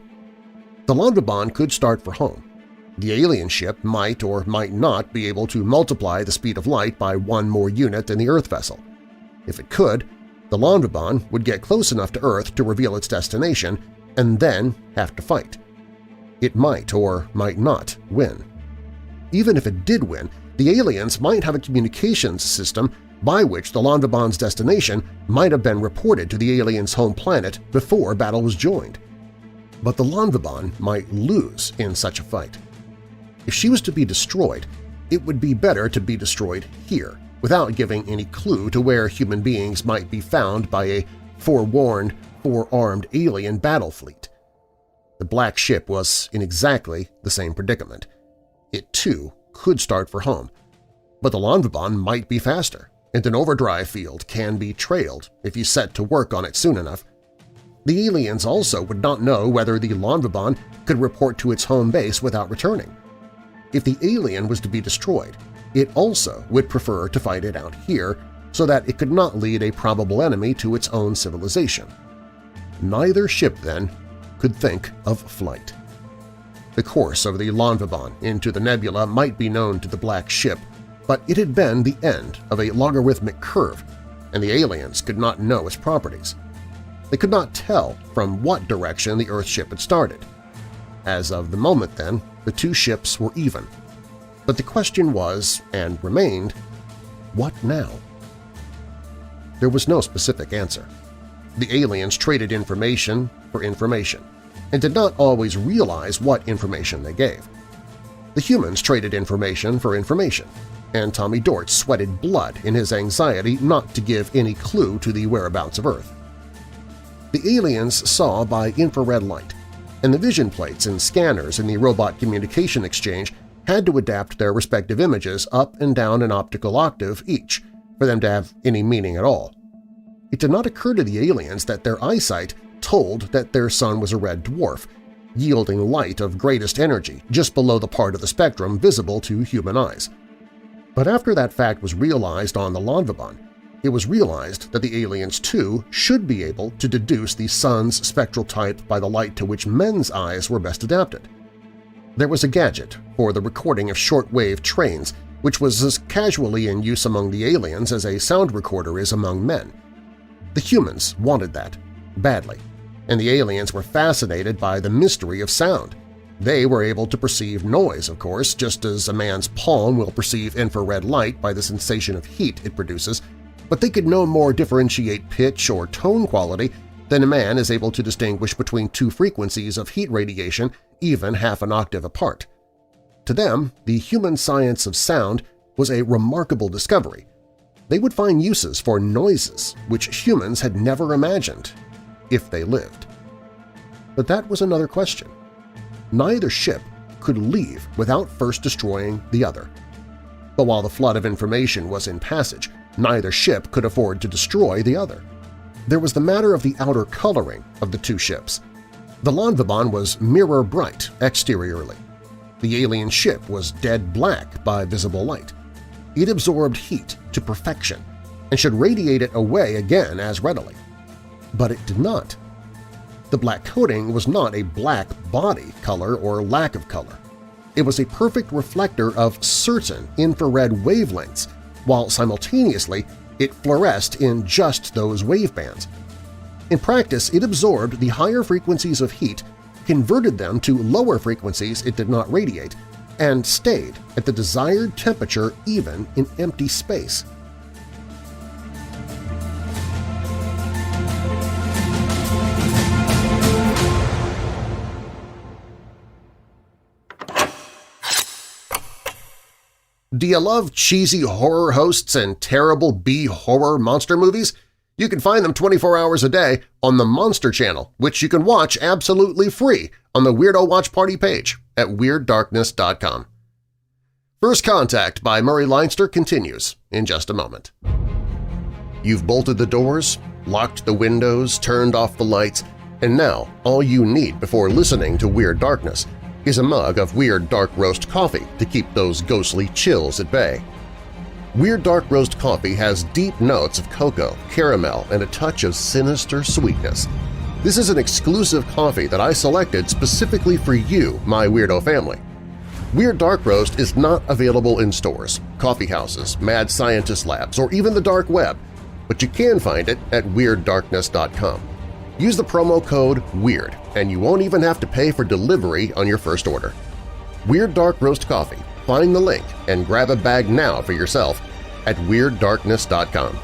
S1: The Lonvibon could start for home. The alien ship might or might not be able to multiply the speed of light by one more unit than the Earth vessel. If it could, the Lonvibon would get close enough to Earth to reveal its destination and then have to fight. It might or might not win. Even if it did win, the aliens might have a communications system by which the Lonvibon's destination might have been reported to the aliens' home planet before battle was joined. But the Lonvibon might lose in such a fight. If she was to be destroyed, it would be better to be destroyed here, without giving any clue to where human beings might be found by a forewarned, four-armed alien battle fleet. The black ship was in exactly the same predicament. It, too, could start for home, but the Lonvibon might be faster, and an overdrive field can be trailed if you set to work on it soon enough. The aliens also would not know whether the Lonvibon could report to its home base without returning. If the alien was to be destroyed, it also would prefer to fight it out here so that it could not lead a probable enemy to its own civilization. Neither ship, then, could think of flight. The course of the Lonvibon into the nebula might be known to the black ship, but it had been the end of a logarithmic curve, and the aliens could not know its properties. They could not tell from what direction the Earth ship had started. As of the moment, then, the two ships were even. But the question was, and remained, what now? There was no specific answer. The aliens traded information for information and did not always realize what information they gave. The humans traded information for information, and Tommy Dort sweated blood in his anxiety not to give any clue to the whereabouts of Earth. The aliens saw by infrared light, and the vision plates and scanners in the robot communication exchange had to adapt their respective images up and down an optical octave each for them to have any meaning at all. It did not occur to the aliens that their eyesight told that their sun was a red dwarf, yielding light of greatest energy just below the part of the spectrum visible to human eyes. But after that fact was realized on the Lonvabon, it was realized that the aliens, too, should be able to deduce the sun's spectral type by the light to which men's eyes were best adapted. There was a gadget for the recording of short-wave trains which was as casually in use among the aliens as a sound recorder is among men. The humans wanted that, badly, and the aliens were fascinated by the mystery of sound. They were able to perceive noise, of course, just as a man's palm will perceive infrared light by the sensation of heat it produces, but they could no more differentiate pitch or tone quality than a man is able to distinguish between two frequencies of heat radiation even half an octave apart. To them, the human science of sound was a remarkable discovery. They would find uses for noises which humans had never imagined, if they lived. But that was another question. Neither ship could leave without first destroying the other. But while the flood of information was in passage, neither ship could afford to destroy the other. There was the matter of the outer coloring of the two ships. The Lonvabon was mirror-bright exteriorly. The alien ship was dead black by visible light. It absorbed heat to perfection and should radiate it away again as readily. But it did not. The black coating was not a black body color or lack of color. It was a perfect reflector of certain infrared wavelengths, while simultaneously it fluoresced in just those wavebands. In practice, it absorbed the higher frequencies of heat, converted them to lower frequencies it did not radiate, and stayed at the desired temperature even in empty space. Do you love cheesy horror hosts and terrible B-horror monster movies? You can find them 24 hours a day on the Monster Channel, which you can watch absolutely free on the Weirdo Watch Party page at WeirdDarkness.com. First Contact by Murry Leinster continues in just a moment. You've bolted the doors, locked the windows, turned off the lights, and now all you need before listening to Weird Darkness is a mug of Weird Dark Roast coffee to keep those ghostly chills at bay. Weird Dark Roast coffee has deep notes of cocoa, caramel, and a touch of sinister sweetness. This is an exclusive coffee that I selected specifically for you, my weirdo family. Weird Dark Roast is not available in stores, coffee houses, mad scientist labs, or even the dark web, but you can find it at WeirdDarkness.com. Use the promo code WEIRD, and you won't even have to pay for delivery on your first order. Weird Dark Roast Coffee. Find the link and grab a bag now for yourself at WeirdDarkness.com.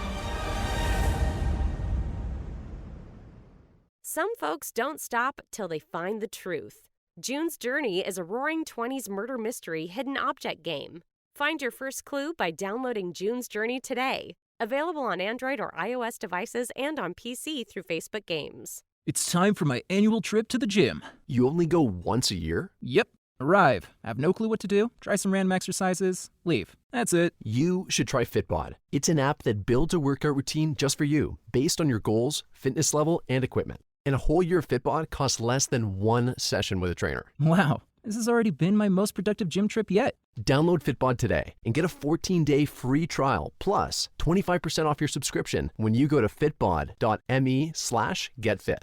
S2: Some folks don't stop till they find the truth. June's Journey is a Roaring '20s murder mystery hidden object game. Find your first clue by downloading June's Journey today. Available on Android or iOS devices and on PC through Facebook Games.
S4: It's time for my annual trip to the gym.
S5: You only go once a year?
S4: Yep. Arrive, have no clue what to do, try some random exercises, leave. That's it.
S5: You should try Fitbod. It's an app that builds a workout routine just for you, based on your goals, fitness level, and equipment. And a whole year of Fitbod costs less than one session with a trainer.
S4: Wow, this has already been my most productive gym trip yet.
S5: Download Fitbod today and get a 14-day free trial plus 25% off your subscription when you go to fitbod.me/getfit.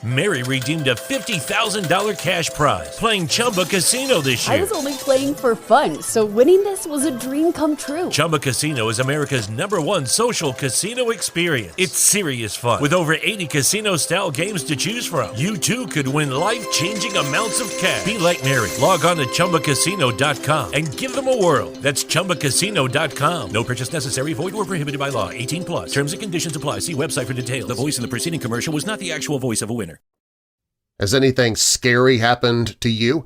S6: Mary redeemed a $50,000 cash prize playing Chumba Casino this year.
S7: I was only playing for fun, so winning this was a dream come true.
S6: Chumba Casino is America's #1 social casino experience. It's serious fun. With over 80 casino-style games to choose from, you too could win life-changing amounts of cash. Be like Mary. Log on to ChumbaCasino.com and give them a whirl. That's ChumbaCasino.com. No purchase necessary. Void where prohibited by law. 18 plus. Terms and conditions apply. See website for details. The voice in the preceding commercial was not the actual voice of a winner.
S1: Has anything scary happened to you?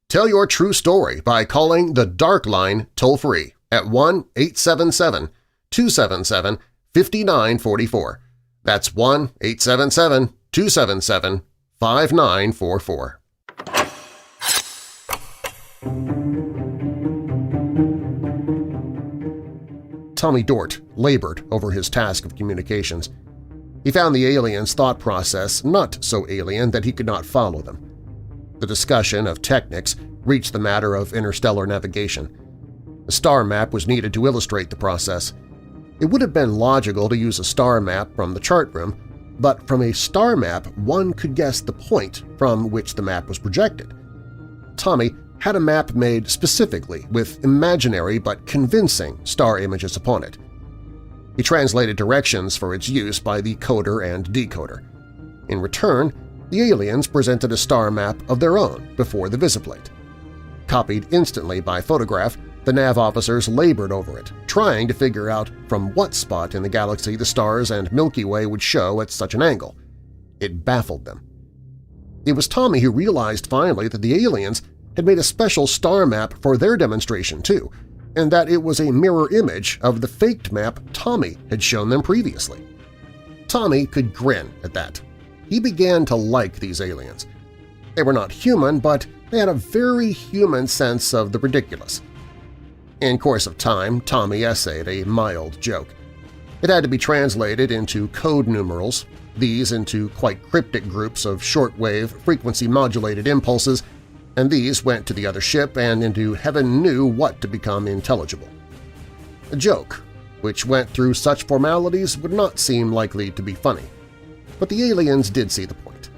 S1: Tell your true story by calling the Dark Line toll-free at 1-877-277-5944. That's 1-877-277-5944. Tommy Dort labored over his task of communications. He found the aliens' thought process not so alien that he could not follow them. The discussion of technics reached the matter of interstellar navigation. A star map was needed to illustrate the process. It would have been logical to use a star map from the chart room, but from a star map one could guess the point from which the map was projected. Tommy had a map made specifically with imaginary but convincing star images upon it. He translated directions for its use by the coder and decoder. In return, the aliens presented a star map of their own before the visiplate. Copied instantly by photograph, the nav officers labored over it, trying to figure out from what spot in the galaxy the stars and Milky Way would show at such an angle. It baffled them. It was Tommy who realized finally that the aliens had made a special star map for their demonstration too, and that it was a mirror image of the faked map Tommy had shown them previously. Tommy could grin at that. He began to like these aliens. They were not human, but they had a very human sense of the ridiculous. In course of time, Tommy essayed a mild joke. It had to be translated into code numerals, these into quite cryptic groups of shortwave, frequency-modulated impulses, and these went to the other ship and into heaven knew what to become intelligible. A joke, which went through such formalities, would not seem likely to be funny, but the aliens did see the point.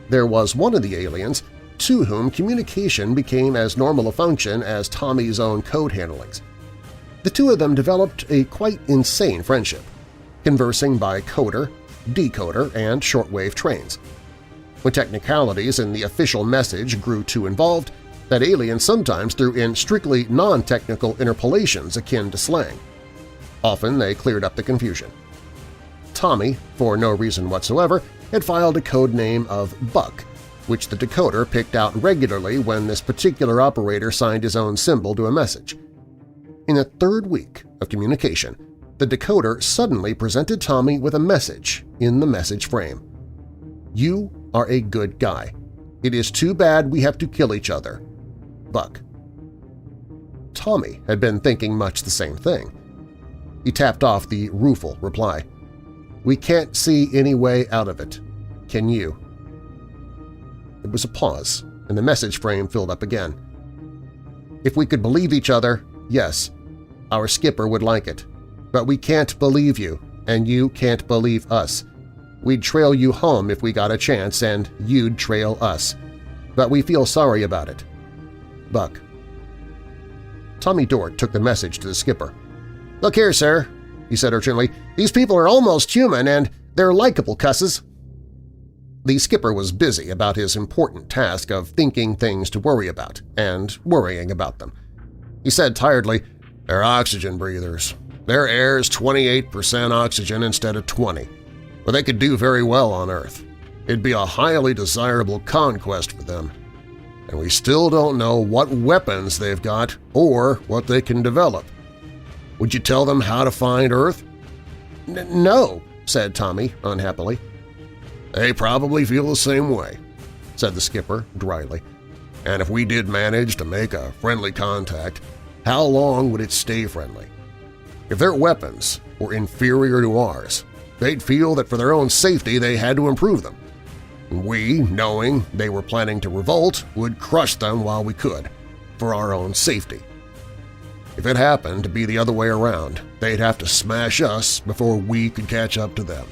S1: There was one of the aliens to whom communication became as normal a function as Tommy's own code handlings. The two of them developed a quite insane friendship, conversing by coder, decoder, and shortwave trains. When technicalities in the official message grew too involved, that alien sometimes threw in strictly non-technical interpolations akin to slang. Often they cleared up the confusion. Tommy, for no reason whatsoever, had filed a code name of Buck, which the decoder picked out regularly when this particular operator signed his own symbol to a message. In the third week of communication, the decoder suddenly presented Tommy with a message in the message frame. "You are a good guy. It is too bad we have to kill each other. Buck." Tommy had been thinking much the same thing. He tapped off the rueful reply. "We can't see any way out of it. Can you?" There was a pause, and the message frame filled up again. "If we could believe each other, yes, our skipper would like it. But we can't believe you, and you can't believe us. We'd trail you home if we got a chance, and you'd trail us. But we feel sorry about it. Buck." Tommy Dort took the message to the skipper. "Look here, sir," he said urgently. "These people are almost human, and they're likable cusses." The skipper was busy about his important task of thinking things to worry about and worrying about them. He said tiredly, "They're oxygen breathers. Their air's 28% oxygen instead of 20. But they could do very well on Earth. It'd be a highly desirable conquest for them. And we still don't know what weapons they've got or what they can develop. Would you tell them how to find Earth?" "No," said Tommy unhappily. "They probably feel the same way," said the skipper dryly. "And if we did manage to make a friendly contact, how long would it stay friendly? If their weapons were inferior to ours, they'd feel that for their own safety they had to improve them. We, knowing they were planning to revolt, would crush them while we could, for our own safety. If it happened to be the other way around, they'd have to smash us before we could catch up to them."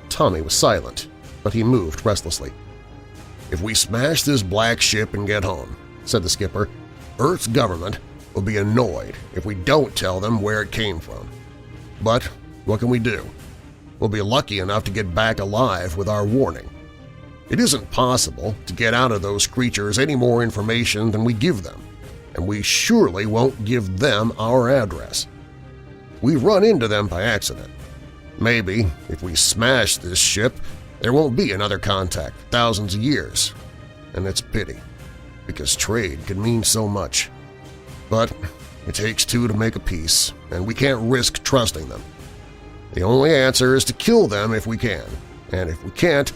S1: Tommy was silent. but he moved restlessly. "If we smash this black ship and get home," said the skipper, "Earth's government will be annoyed if we don't tell them where it came from. But what can we do? We'll be lucky enough to get back alive with our warning. It isn't possible to get out of those creatures any more information than we give them, and we surely won't give them our address. We run into them by accident. Maybe if we smash this ship, there won't be another contact for thousands of years. And it's a pity, because trade can mean so much. But it takes two to make a peace, and we can't risk trusting them. The only answer is to kill them if we can, and if we can't,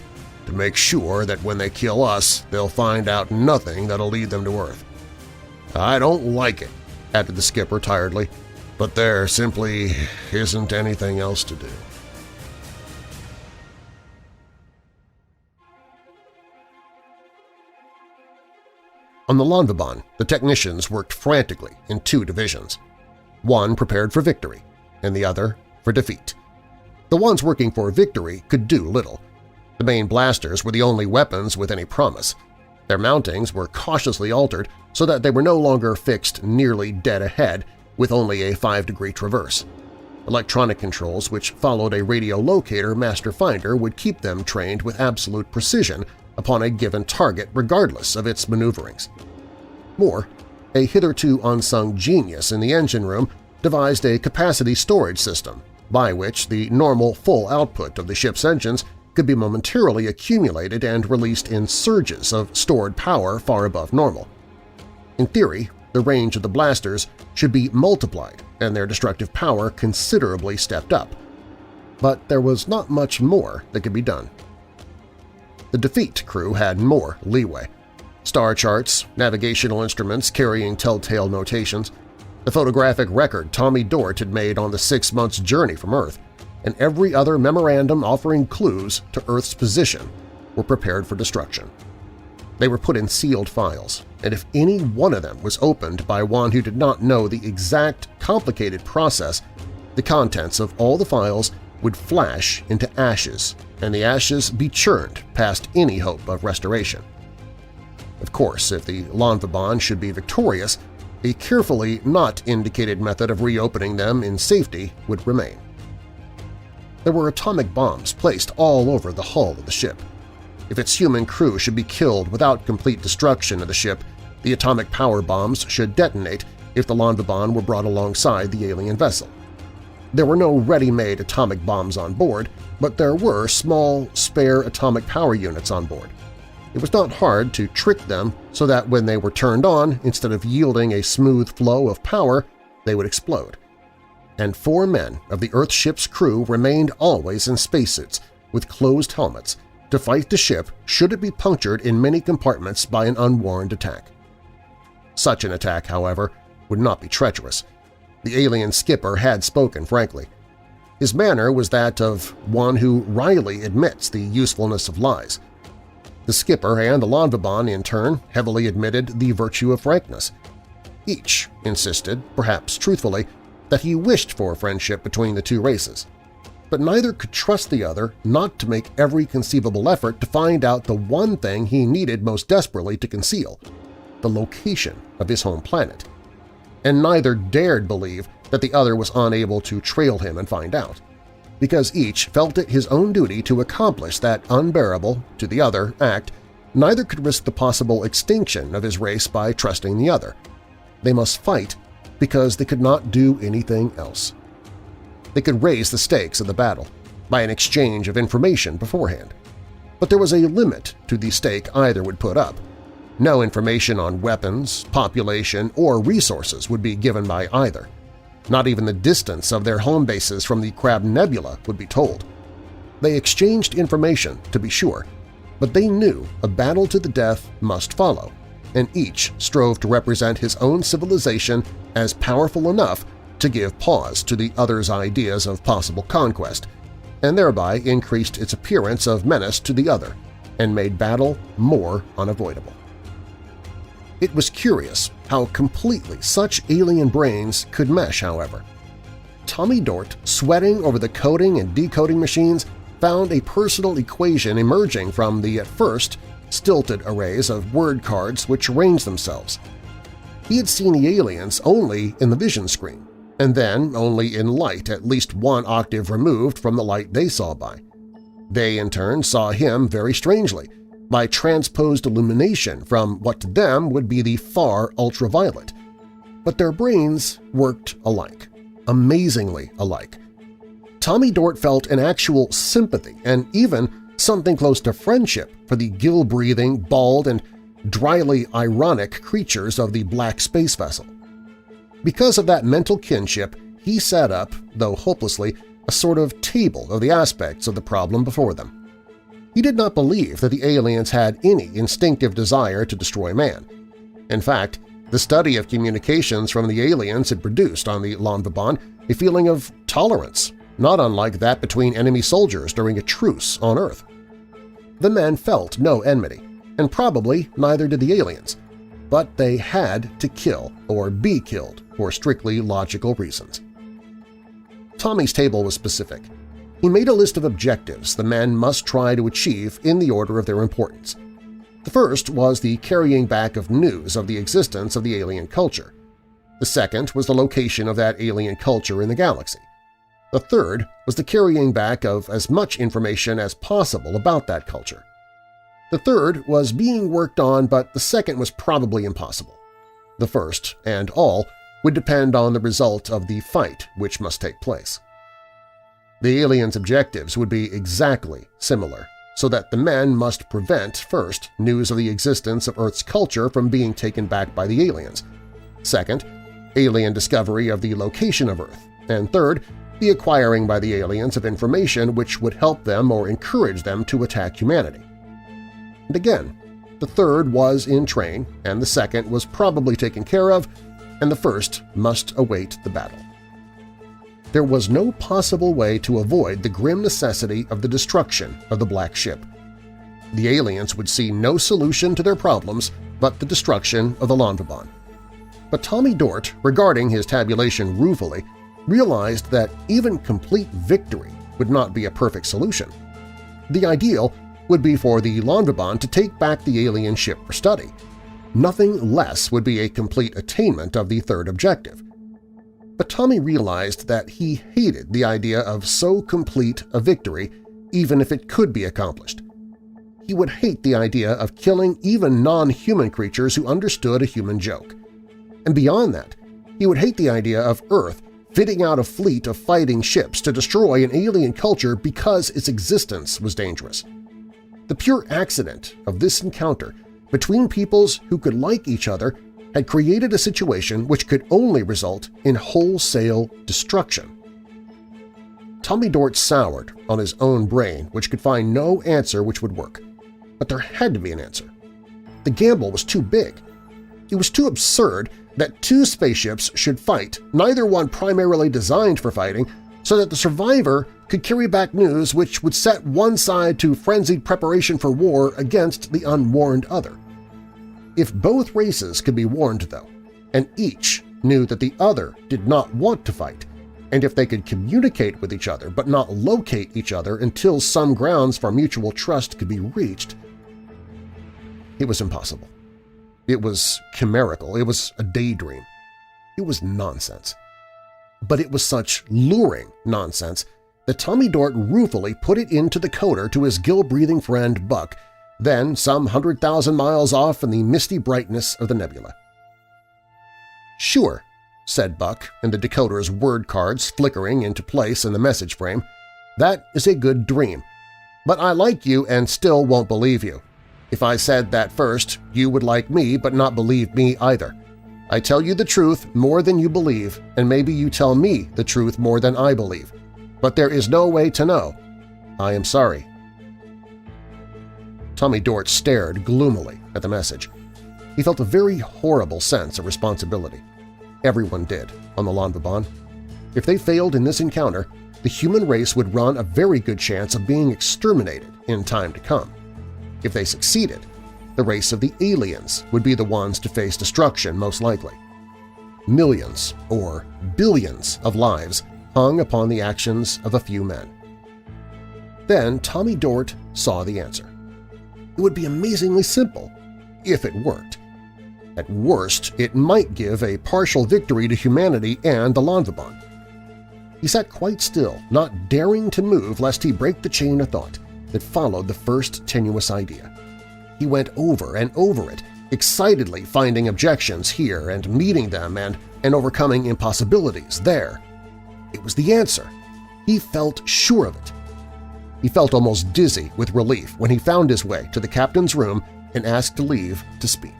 S1: to make sure that when they kill us, they'll find out nothing that'll lead them to Earth. I don't like it," added the skipper tiredly, "but there simply isn't anything else to do." On the Lonvibon, the technicians worked frantically in two divisions. One prepared for victory, and the other for defeat. The ones working for victory could do little. The main blasters were the only weapons with any promise. Their mountings were cautiously altered so that they were no longer fixed nearly dead ahead with only a 5-degree traverse. Electronic controls which followed a radio locator master finder would keep them trained with absolute precision upon a given target regardless of its maneuverings. More, a hitherto unsung genius in the engine room devised a capacity storage system by which the normal full output of the ship's engines could be momentarily accumulated and released in surges of stored power far above normal. In theory, the range of the blasters should be multiplied and their destructive power considerably stepped up. But there was not much more that could be done. The defeat crew had more leeway. Star charts, navigational instruments carrying telltale notations, the photographic record Tommy Dort had made on the 6 months' journey from Earth, and every other memorandum offering clues to Earth's position were prepared for destruction. They were put in sealed files, and if any one of them was opened by one who did not know the exact, complicated process, the contents of all the files would flash into ashes, and the ashes be churned past any hope of restoration. Of course, if the Lonvibon should be victorious, a carefully not indicated method of reopening them in safety would remain. There were atomic bombs placed all over the hull of the ship. If its human crew should be killed without complete destruction of the ship, the atomic power bombs should detonate if the Lonvibon were brought alongside the alien vessel. There were no ready-made atomic bombs on board, but there were small, spare atomic power units on board. It was not hard to trick them so that when they were turned on, instead of yielding a smooth flow of power, they would explode. And 4 men of the Earth ship's crew remained always in spacesuits with closed helmets to fight the ship should it be punctured in many compartments by an unwarned attack. Such an attack, however, would not be treacherous. The alien skipper had spoken frankly. His manner was that of one who wryly admits the usefulness of lies. The skipper and the Lonvibon, in turn, heavily admitted the virtue of frankness. Each insisted, perhaps truthfully, that he wished for friendship between the two races, but neither could trust the other not to make every conceivable effort to find out the one thing he needed most desperately to conceal – the location of his home planet. And neither dared believe that the other was unable to trail him and find out, because each felt it his own duty to accomplish that unbearable, to the other, act. Neither could risk the possible extinction of his race by trusting the other. They must fight because they could not do anything else. They could raise the stakes of the battle by an exchange of information beforehand, but there was a limit to the stake either would put up. No information on weapons, population, or resources would be given by either. Not even the distance of their home bases from the Crab Nebula would be told. They exchanged information, to be sure, but they knew a battle to the death must follow, and each strove to represent his own civilization as powerful enough to give pause to the other's ideas of possible conquest, and thereby increased its appearance of menace to the other and made battle more unavoidable. It was curious how completely such alien brains could mesh, however. Tommy Dort, sweating over the coding and decoding machines, found a personal equation emerging from the, at first, stilted arrays of word cards which arranged themselves. He had seen the aliens only in the vision screen, and then only in light at least one octave removed from the light they saw by. They, in turn, saw him very strangely, by transposed illumination from what to them would be the far ultraviolet. But their brains worked alike, amazingly alike. Tommy Dort felt an actual sympathy and even something close to friendship for the gill-breathing, bald, and dryly ironic creatures of the black space vessel. Because of that mental kinship, he set up, though hopelessly, a sort of table of the aspects of the problem before them. He did not believe that the aliens had any instinctive desire to destroy man. In fact, the study of communications from the aliens had produced on the Lanvabon a feeling of tolerance, not unlike that between enemy soldiers during a truce on Earth. The men felt no enmity, and probably neither did the aliens, but they had to kill or be killed for strictly logical reasons. Tommy's table was specific. He made a list of objectives the men must try to achieve in the order of their importance. The first was the carrying back of news of the existence of the alien culture. The second was the location of that alien culture in the galaxy. The third was the carrying back of as much information as possible about that culture. The third was being worked on, but the second was probably impossible. The first, and all, would depend on the result of the fight which must take place. The aliens' objectives would be exactly similar, so that the men must prevent, first, news of the existence of Earth's culture from being taken back by the aliens, second, alien discovery of the location of Earth, and third, the acquiring by the aliens of information which would help them or encourage them to attack humanity. And again, the third was in train, and the second was probably taken care of, and the first must await the battle. There was no possible way to avoid the grim necessity of the destruction of the Black Ship. The aliens would see no solution to their problems but the destruction of the Lanvabon. But Tommy Dort, regarding his tabulation ruefully, realized that even complete victory would not be a perfect solution. The ideal would be for the Lanvabon to take back the alien ship for study. Nothing less would be a complete attainment of the third objective. But Tommy realized that he hated the idea of so complete a victory even if it could be accomplished. He would hate the idea of killing even non-human creatures who understood a human joke. And beyond that, he would hate the idea of Earth fitting out a fleet of fighting ships to destroy an alien culture because its existence was dangerous. The pure accident of this encounter between peoples who could like each other had created a situation which could only result in wholesale destruction. Tommy Dort soured on his own brain, which could find no answer which would work. But there had to be an answer. The gamble was too big. It was too absurd that two spaceships should fight, neither one primarily designed for fighting, so that the survivor could carry back news which would set one side to frenzied preparation for war against the unwarned other. If both races could be warned, though, and each knew that the other did not want to fight, and if they could communicate with each other but not locate each other until some grounds for mutual trust could be reached, it was impossible. It was chimerical. It was a daydream. It was nonsense. But it was such luring nonsense that Tommy Dort ruefully put it into the coder to his gill-breathing friend Buck, then some 100,000 miles off in the misty brightness of the nebula. "Sure," said Buck, in the decoder's word cards flickering into place in the message frame. "That is a good dream. But I like you and still won't believe you. If I said that first, you would like me but not believe me either. I tell you the truth more than you believe, and maybe you tell me the truth more than I believe. But there is no way to know. I am sorry." Tommy Dort stared gloomily at the message. He felt a very horrible sense of responsibility. Everyone did on the Lanvabon. If they failed in this encounter, the human race would run a very good chance of being exterminated in time to come. If they succeeded, the race of the aliens would be the ones to face destruction most likely. Millions or billions of lives hung upon the actions of a few men. Then Tommy Dort saw the answer. It would be amazingly simple if it worked. At worst, it might give a partial victory to humanity and the Lonvabon. He sat quite still, not daring to move lest he break the chain of thought that followed the first tenuous idea. He went over and over it, excitedly finding objections here and meeting them and overcoming impossibilities there. It was the answer. He felt sure of it. He felt almost dizzy with relief when he found his way to the captain's room and asked leave to speak.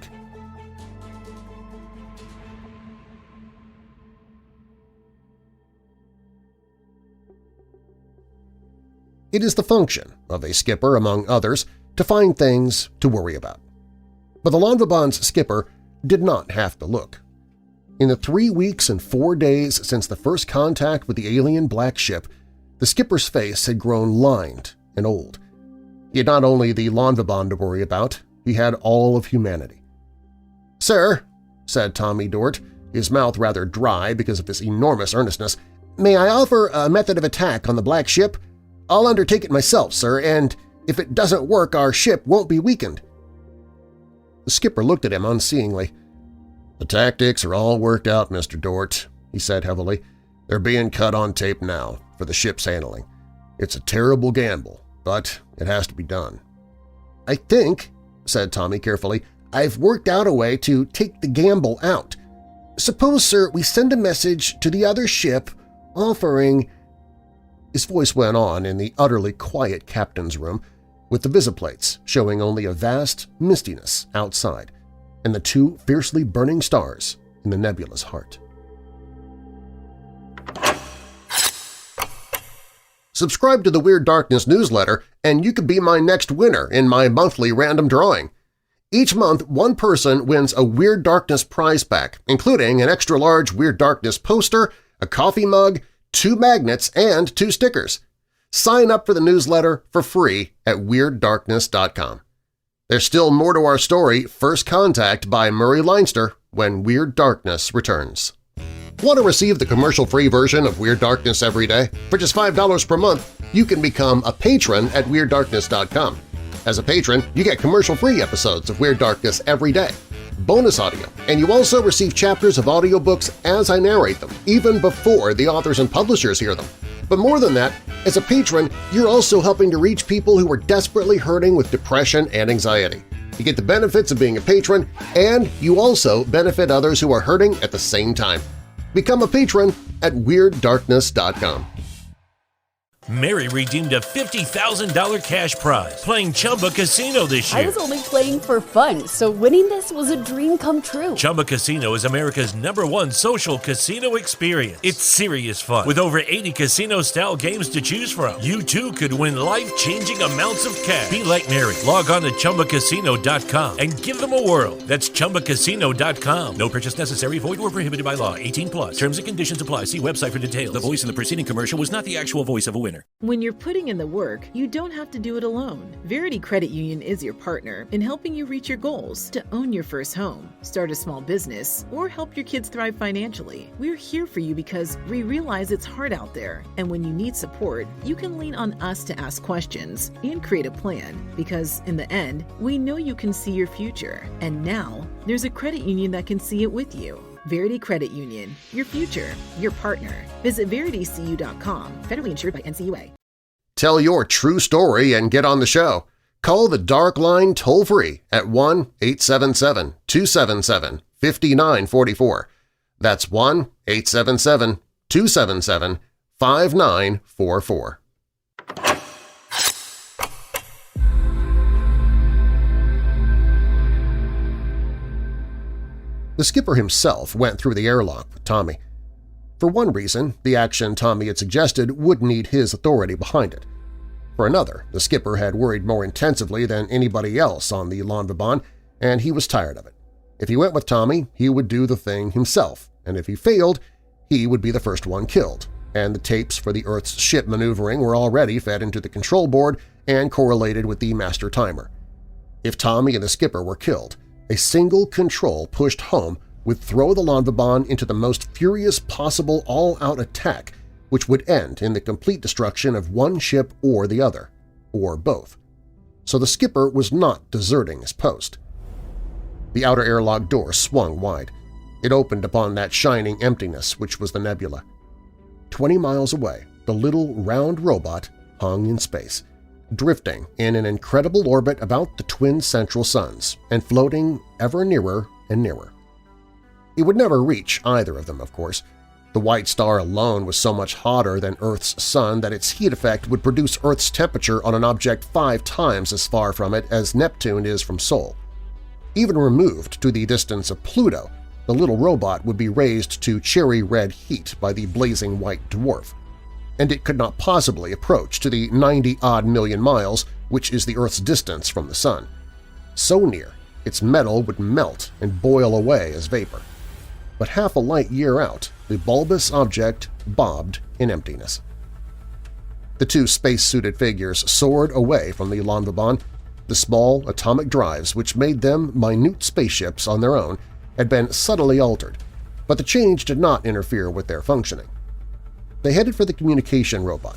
S1: It is the function of a skipper, among others, to find things to worry about. But the Lonvabon's skipper did not have to look. In the 3 weeks and 4 days since the first contact with the alien black ship, the skipper's face had grown lined and old. He had not only the Lonvabon to worry about, he had all of humanity. "Sir," said Tommy Dort, his mouth rather dry because of his enormous earnestness, "may I offer a method of attack on the black ship? I'll undertake it myself, sir, and if it doesn't work, our ship won't be weakened." The skipper looked at him unseeingly. "The tactics are all worked out, Mr. Dort," he said heavily. "They're being cut on tape now for the ship's handling. It's a terrible gamble, but it has to be done." "I think," said Tommy carefully, "I've worked out a way to take the gamble out. Suppose, sir, we send a message to the other ship offering—" His voice went on in the utterly quiet captain's room, with the visiplates showing only a vast mistiness outside and the 2 fiercely burning stars in the nebula's heart. Subscribe to the Weird Darkness newsletter and you could be my next winner in my monthly random drawing. Each month, one person wins a Weird Darkness prize pack, including an extra-large Weird Darkness poster, a coffee mug, 2 magnets, and 2 stickers. Sign up for the newsletter for free at WeirdDarkness.com. There's still more to our story, First Contact by Murry Leinster, when Weird Darkness returns. Want to receive the commercial-free version of Weird Darkness every day? For just $5 per month, you can become a patron at WeirdDarkness.com. As a patron, you get commercial-free episodes of Weird Darkness every day, bonus audio, and you also receive chapters of audiobooks as I narrate them, even before the authors and publishers hear them. But more than that, as a patron, you're also helping to reach people who are desperately hurting with depression and anxiety. You get the benefits of being a patron, and you also benefit others who are hurting at the same time. Become a patron at WeirdDarkness.com.
S6: Mary redeemed a $50,000 cash prize playing Chumba Casino this year.
S7: I was only playing for fun, so winning this was a dream come true.
S6: Chumba Casino is America's #1 social casino experience. It's serious fun. With over 80 casino-style games to choose from, you too could win life-changing amounts of cash. Be like Mary. Log on to ChumbaCasino.com and give them a whirl. That's ChumbaCasino.com. No purchase necessary. Void or prohibited by law. 18+. Terms and conditions apply. See website for details. The voice in the preceding commercial was not the actual voice of a winner.
S8: When you're putting in the work, you don't have to do it alone. Verity Credit Union is your partner in helping you reach your goals to own your first home, start a small business, or help your kids thrive financially. We're here for you because we realize it's hard out there, and when you need support, you can lean on us to ask questions and create a plan, because in the end, we know you can see your future, and now there's a credit union that can see it with you. Verity Credit Union, your future, your partner. Visit veritycu.com, federally insured by NCUA.
S1: Tell your true story and get on the show. Call the Dark Line toll-free at 1-877-277-5944. That's 1-877-277-5944. The skipper himself went through the airlock with Tommy. For one reason, the action Tommy had suggested would need his authority behind it. For another, the skipper had worried more intensively than anybody else on the Lonvabon, and he was tired of it. If he went with Tommy, he would do the thing himself, and if he failed, he would be the first one killed, and the tapes for the Earth's ship maneuvering were already fed into the control board and correlated with the master timer. If Tommy and the skipper were killed, a single control pushed home would throw the Lonvabon into the most furious possible all-out attack, which would end in the complete destruction of one ship or the other. or both. So the skipper was not deserting his post. The outer airlock door swung wide. It opened upon that shining emptiness which was the nebula. 20 miles away, the little round robot hung in space, drifting in an incredible orbit about the twin central suns and floating ever nearer and nearer. It would never reach either of them, of course. The white star alone was so much hotter than Earth's sun that its heat effect would produce Earth's temperature on an object 5 times as far from it as Neptune is from Sol. Even removed to the distance of Pluto, the little robot would be raised to cherry-red heat by the blazing white dwarf, and it could not possibly approach to the 90-odd million miles which is the Earth's distance from the Sun. So near, its metal would melt and boil away as vapor. But half a light-year out, the bulbous object bobbed in emptiness. The two space-suited figures soared away from the Lonvabon. The small atomic drives which made them minute spaceships on their own had been subtly altered, but the change did not interfere with their functioning. They headed for the communication robot.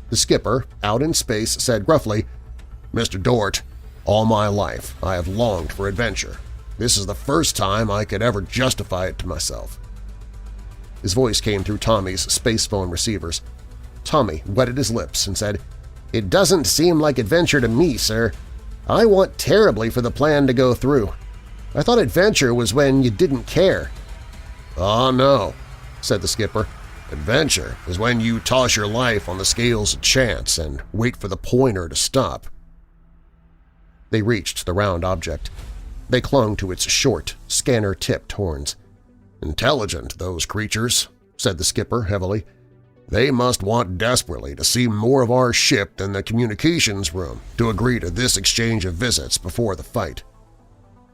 S1: The skipper, out in space, said gruffly, "Mr. Dort, all my life I have longed for adventure. This is the first time I could ever justify it to myself." His voice came through Tommy's space phone receivers. Tommy wetted his lips and said, "It doesn't seem like adventure to me, sir. I want terribly for the plan to go through. I thought adventure was when you didn't care." "Oh, no," said the skipper. "Adventure is when you toss your life on the scales of chance and wait for the pointer to stop." They reached the round object. They clung to its short, scanner-tipped horns. "Intelligent, those creatures," said the skipper heavily. "They must want desperately to see more of our ship than the communications room to agree to this exchange of visits before the fight."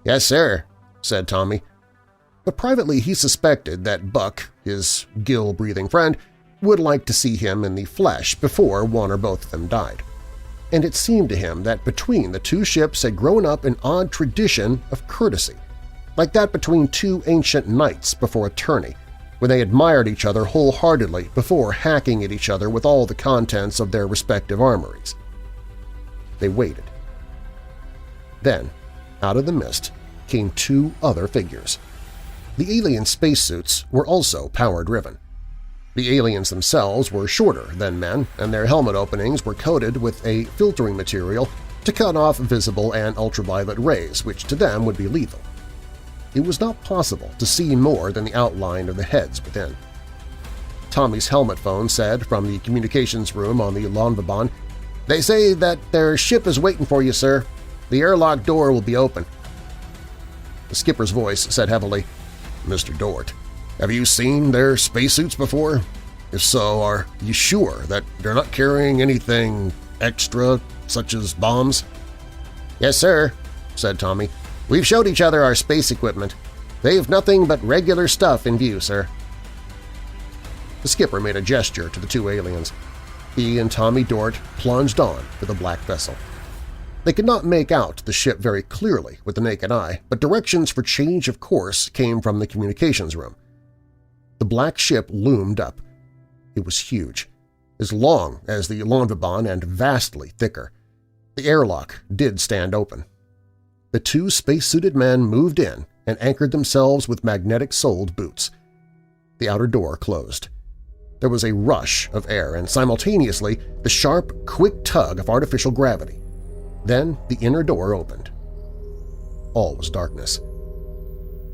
S1: "Yes, sir," said Tommy. But privately he suspected that Buck, his gill-breathing friend, would like to see him in the flesh before one or both of them died. And it seemed to him that between the two ships had grown up an odd tradition of courtesy, like that between two ancient knights before a tourney, when they admired each other wholeheartedly before hacking at each other with all the contents of their respective armories. They waited. Then, out of the mist, came two other figures. The alien spacesuits were also power-driven. The aliens themselves were shorter than men, and their helmet openings were coated with a filtering material to cut off visible and ultraviolet rays, which to them would be lethal. It was not possible to see more than the outline of the heads within. Tommy's helmet phone said from the communications room on the Lonvabon, "They say that their ship is waiting for you, sir. The airlock door will be open." The skipper's voice said heavily, "Mr. Dort, have you seen their spacesuits before? If so, are you sure that they're not carrying anything extra, such as bombs?" "Yes, sir," said Tommy. "We've showed each other our space equipment. They've nothing but regular stuff in view, sir." The skipper made a gesture to the two aliens. He and Tommy Dort plunged on for the black vessel. They could not make out the ship very clearly with the naked eye, but directions for change of course came from the communications room. The black ship loomed up. It was huge, as long as the Lonvabon and vastly thicker. The airlock did stand open. The two spacesuited men moved in and anchored themselves with magnetic-soled boots. The outer door closed. There was a rush of air and simultaneously the sharp, quick tug of artificial gravity. Then the inner door opened. All was darkness.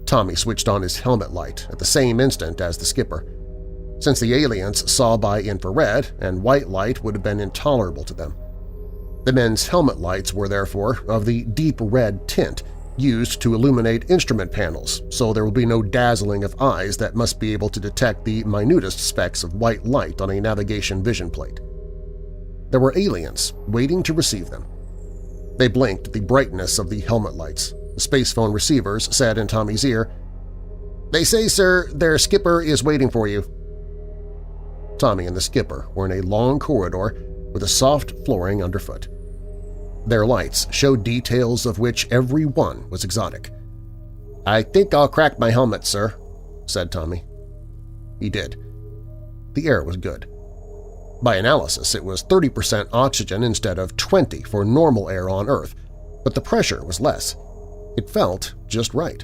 S1: Tommy switched on his helmet light at the same instant as the skipper. Since the aliens saw by infrared and white light would have been intolerable to them. The men's helmet lights were therefore of the deep red tint used to illuminate instrument panels, so there will be no dazzling of eyes that must be able to detect the minutest specks of white light on a navigation vision plate. There were aliens waiting to receive them. They blinked at the brightness of the helmet lights. The space phone receivers said in Tommy's ear, "They say, sir, their skipper is waiting for you." Tommy and the skipper were in a long corridor with a soft flooring underfoot. Their lights showed details of which every one was exotic. "I think I'll crack my helmet, sir," said Tommy. He did. The air was good. By analysis, it was 30% oxygen instead of 20 for normal air on Earth, but the pressure was less. It felt just right.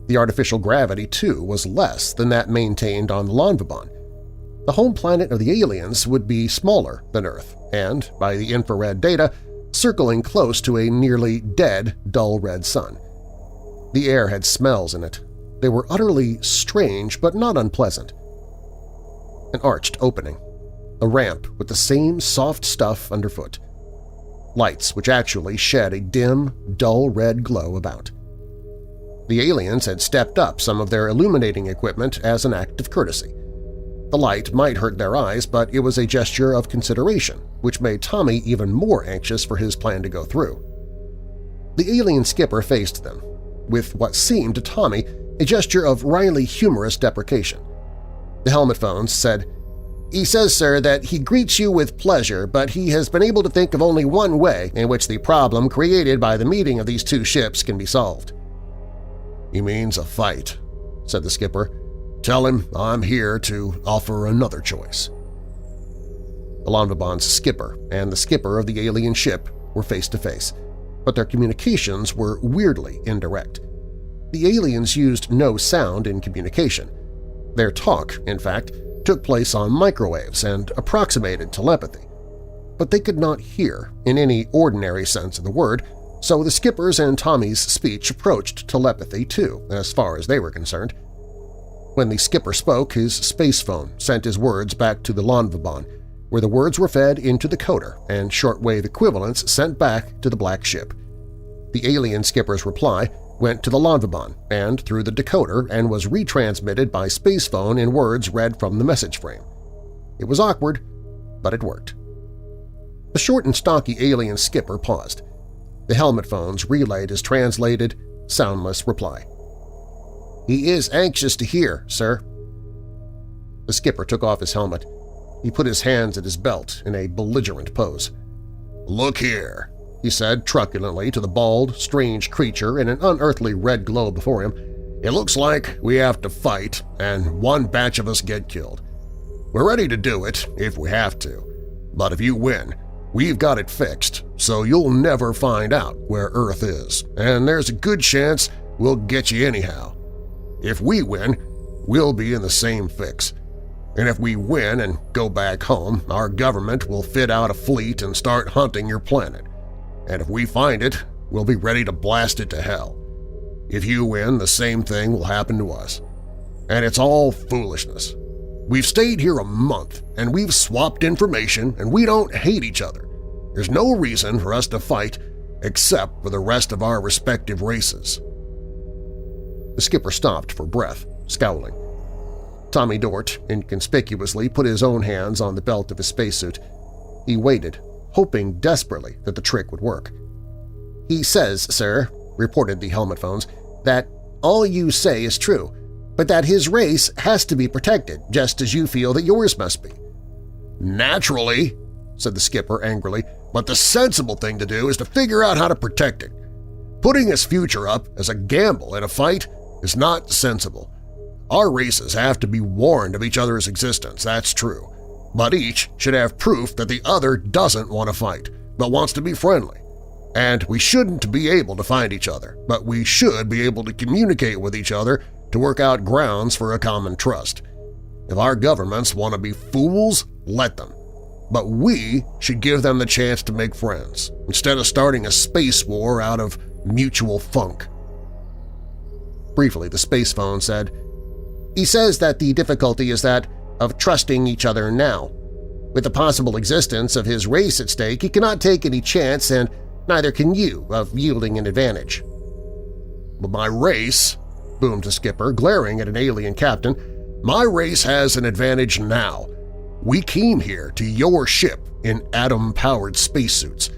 S1: The artificial gravity, too, was less than that maintained on Lonvabon. The home planet of the aliens would be smaller than Earth and, by the infrared data, circling close to a nearly dead dull red sun. The air had smells in it. They were utterly strange but not unpleasant. An arched opening. A ramp with the same soft stuff underfoot. Lights which actually shed a dim, dull red glow about. The aliens had stepped up some of their illuminating equipment as an act of courtesy. The light might hurt their eyes, but it was a gesture of consideration, which made Tommy even more anxious for his plan to go through. The alien skipper faced them, with what seemed to Tommy a gesture of wryly humorous deprecation. The helmet phones said, "He says, sir, that he greets you with pleasure, but he has been able to think of only one way in which the problem created by the meeting of these two ships can be solved." "He means a fight," said the skipper. "Tell him I'm here to offer another choice." The Lonvabon's skipper and the skipper of the alien ship were face-to-face, but their communications were weirdly indirect. The aliens used no sound in communication. Their talk, in fact, took place on microwaves and approximated telepathy. But they could not hear in any ordinary sense of the word, so the skipper's and Tommy's speech approached telepathy too, as far as they were concerned. When the skipper spoke, his space phone sent his words back to the Lonvabon, where the words were fed into the coder and shortwave equivalents sent back to the black ship. The alien skipper's reply went to the Lonvabon and through the decoder and was retransmitted by space phone in words read from the message frame. It was awkward, but it worked. The short and stocky alien skipper paused. The helmet phones relayed his translated, soundless reply. "He is anxious to hear, sir." The skipper took off his helmet. He put his hands at his belt in a belligerent pose. "Look here," he said truculently to the bald, strange creature in an unearthly red glow before him. "It looks like we have to fight, and one batch of us get killed. We're ready to do it if we have to, but if you win, we've got it fixed, so you'll never find out where Earth is, and there's a good chance we'll get you anyhow. If we win, we'll be in the same fix. And if we win and go back home, our government will fit out a fleet and start hunting your planet. And if we find it, we'll be ready to blast it to hell. If you win, the same thing will happen to us. And it's all foolishness. We've stayed here a month, and we've swapped information, and we don't hate each other. There's no reason for us to fight except for the rest of our respective races." The skipper stopped for breath, scowling. Tommy Dort inconspicuously put his own hands on the belt of his spacesuit. He waited, hoping desperately that the trick would work. "He says, sir," reported the helmet phones, "that all you say is true, but that his race has to be protected, just as you feel that yours must be." "Naturally," said the skipper angrily, "but the sensible thing to do is to figure out how to protect it. Putting his future up as a gamble in a fight is not sensible. Our races have to be warned of each other's existence, that's true, but each should have proof that the other doesn't want to fight, but wants to be friendly. And we shouldn't be able to find each other, but we should be able to communicate with each other to work out grounds for a common trust. If our governments want to be fools, let them. But we should give them the chance to make friends, instead of starting a space war out of mutual funk." Briefly, the space phone said, "He says that the difficulty is that of trusting each other now. With the possible existence of his race at stake, he cannot take any chance, and neither can you, of yielding an advantage." "But my race," boomed the skipper, glaring at an alien captain, "my race has an advantage now. We came here to your ship in atom-powered spacesuits.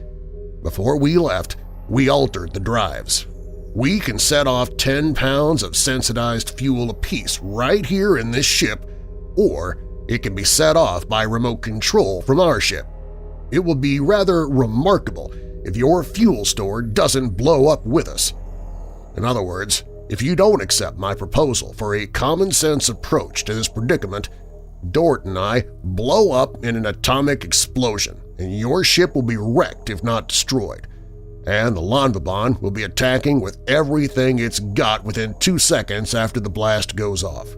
S1: Before we left, we altered the drives. We can set off 10 pounds of sensitized fuel apiece right here in this ship, or it can be set off by remote control from our ship. It will be rather remarkable if your fuel store doesn't blow up with us. In other words, if you don't accept my proposal for a common-sense approach to this predicament, Dort and I blow up in an atomic explosion, and your ship will be wrecked if not destroyed. And the Lonvabon will be attacking with everything it's got within 2 seconds after the blast goes off."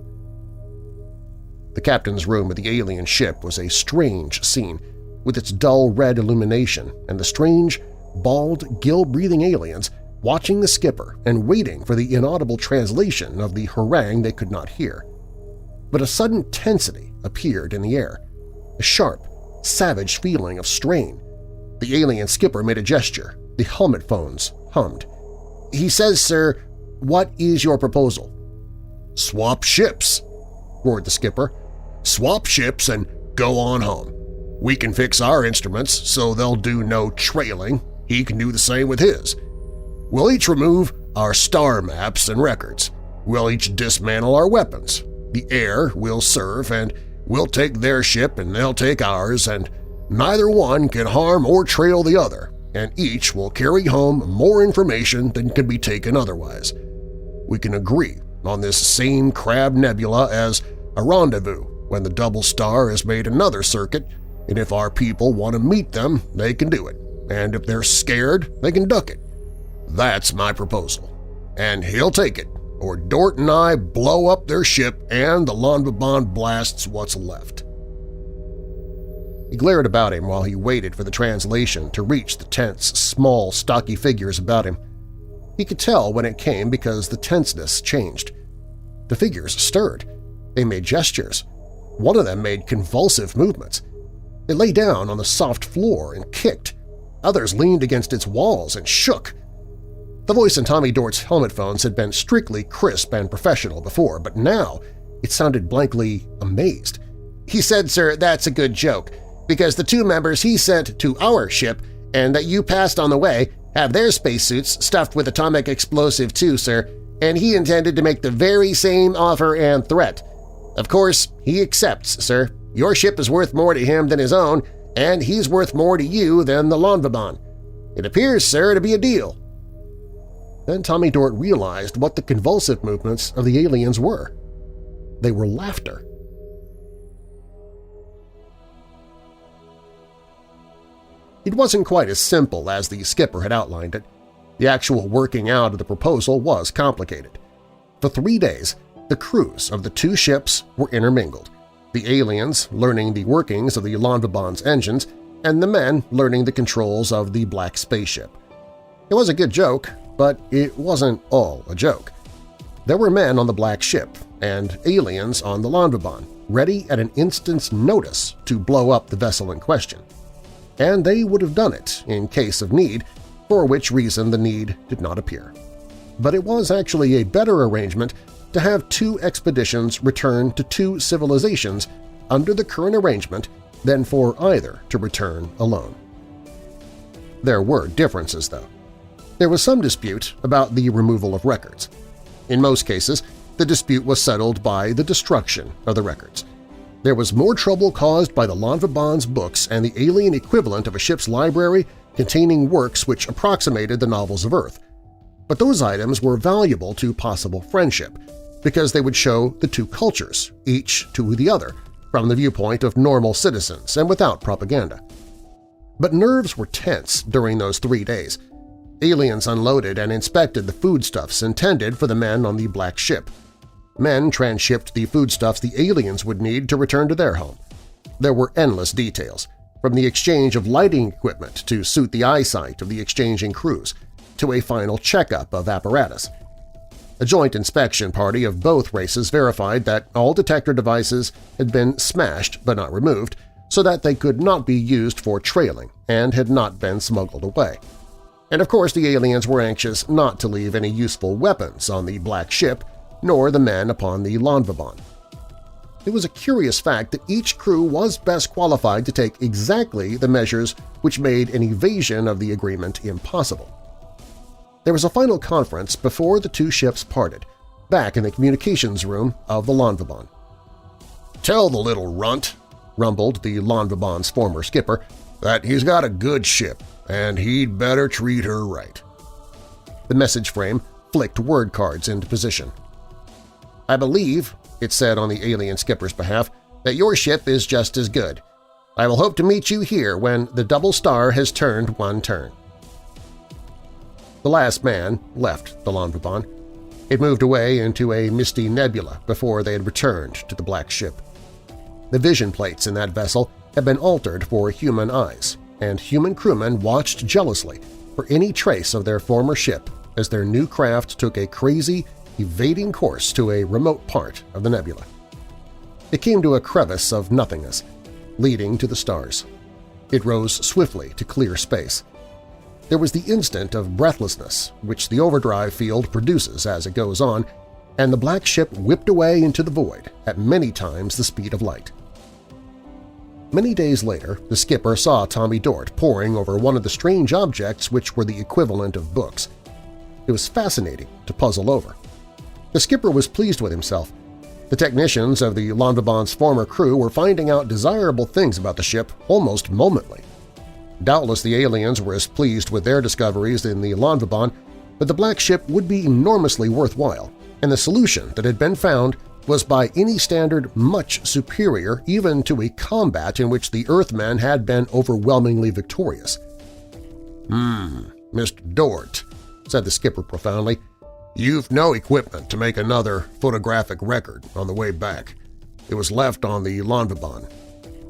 S1: The captain's room of the alien ship was a strange scene, with its dull red illumination and the strange, bald, gill-breathing aliens watching the skipper and waiting for the inaudible translation of the harangue they could not hear. But a sudden tensity appeared in the air, a sharp, savage feeling of strain. The alien skipper made a gesture. The helmet phones hummed. "He says, sir, what is your proposal?" "Swap ships," roared the skipper. "Swap ships and go on home. We can fix our instruments so they'll do no trailing. He can do the same with his. We'll each remove our star maps and records. We'll each dismantle our weapons. The air will serve, and we'll take their ship and they'll take ours, and neither one can harm or trail the other, and each will carry home more information than can be taken otherwise. We can agree on this same Crab Nebula as a rendezvous when the double star has made another circuit, and if our people want to meet them, they can do it, and if they're scared, they can duck it. That's my proposal, and he'll take it, or Dort and I blow up their ship and the Lonvabon blasts what's left." He glared about him while he waited for the translation to reach the tense, small, stocky figures about him. He could tell when it came because the tenseness changed. The figures stirred. They made gestures. One of them made convulsive movements. It lay down on the soft floor and kicked. Others leaned against its walls and shook. The voice in Tommy Dort's helmet phones had been strictly crisp and professional before, but now it sounded blankly amazed. "He said, sir, that's a good joke, because the 2 members he sent to our ship and that you passed on the way have their spacesuits stuffed with atomic explosive too, sir, and he intended to make the very same offer and threat. Of course, he accepts, sir. Your ship is worth more to him than his own, and he's worth more to you than the Lonvabon. It appears, sir, to be a deal." Then Tommy Dort realized what the convulsive movements of the aliens were. They were laughter. It wasn't quite as simple as the skipper had outlined it. The actual working out of the proposal was complicated. For 3 days, the crews of the 2 ships were intermingled, the aliens learning the workings of the Lonvabon's engines and the men learning the controls of the black spaceship. It was a good joke, but it wasn't all a joke. There were men on the black ship and aliens on the Lonvabon, ready at an instant's notice to blow up the vessel in question. And they would have done it in case of need, for which reason the need did not appear. But it was actually a better arrangement to have 2 expeditions return to 2 civilizations under the current arrangement than for either to return alone. There were differences, though. There was some dispute about the removal of records. In most cases, the dispute was settled by the destruction of the records. There was more trouble caused by the Lonvabon's books and the alien equivalent of a ship's library containing works which approximated the novels of Earth. But those items were valuable to possible friendship because they would show the 2 cultures, each to the other, from the viewpoint of normal citizens and without propaganda. But nerves were tense during those 3 days. Aliens unloaded and inspected the foodstuffs intended for the men on the black ship. Men transshipped the foodstuffs the aliens would need to return to their home. There were endless details, from the exchange of lighting equipment to suit the eyesight of the exchanging crews, to a final checkup of apparatus. A joint inspection party of both races verified that all detector devices had been smashed but not removed so that they could not be used for trailing and had not been smuggled away. And of course the aliens were anxious not to leave any useful weapons on the black ship nor the men upon the Lonvabon. It was a curious fact that each crew was best qualified to take exactly the measures which made an evasion of the agreement impossible. There was a final conference before the 2 ships parted, back in the communications room of the Lonvabon. "Tell the little runt," rumbled the Lonvabon's former skipper, "that he's got a good ship, and he'd better treat her right." The message frame flicked word cards into position. "I believe," it said on the alien skipper's behalf, that your ship is just as good. I will hope to meet you here when the double star has turned one turn." The last man left the Longbahn. It moved away into a misty nebula before they had returned to the black ship. The vision plates in that vessel had been altered for human eyes, and human crewmen watched jealously for any trace of their former ship as their new craft took a crazy, evading course to a remote part of the nebula. It came to a crevice of nothingness, leading to the stars. It rose swiftly to clear space. There was the instant of breathlessness which the overdrive field produces as it goes on, and the black ship whipped away into the void at many times the speed of light. Many days later, the skipper saw Tommy Dort poring over one of the strange objects which were the equivalent of books. It was fascinating to puzzle over. The skipper was pleased with himself. The technicians of the Longbah's former crew were finding out desirable things about the ship almost momently. Doubtless the aliens were as pleased with their discoveries in the Longbah, but the black ship would be enormously worthwhile, and the solution that had been found was by any standard much superior even to a combat in which the Earthmen had been overwhelmingly victorious. Mr. Dort," said the skipper profoundly, "you've no equipment to make another photographic record on the way back. It was left on the Longbah.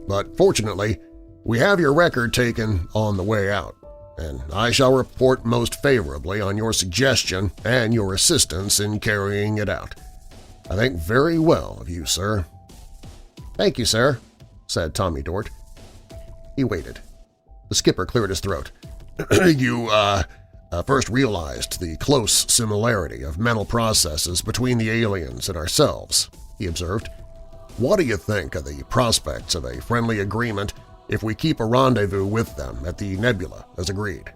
S1: But fortunately, we have your record taken on the way out, and I shall report most favorably on your suggestion and your assistance in carrying it out. I think very well of you, sir." "Thank you, sir," said Tommy Dort. He waited. The skipper cleared his throat. "You, first realized the close similarity of mental processes between the aliens and ourselves," he observed. "What do you think of the prospects of a friendly agreement if we keep a rendezvous with them at the nebula as agreed?"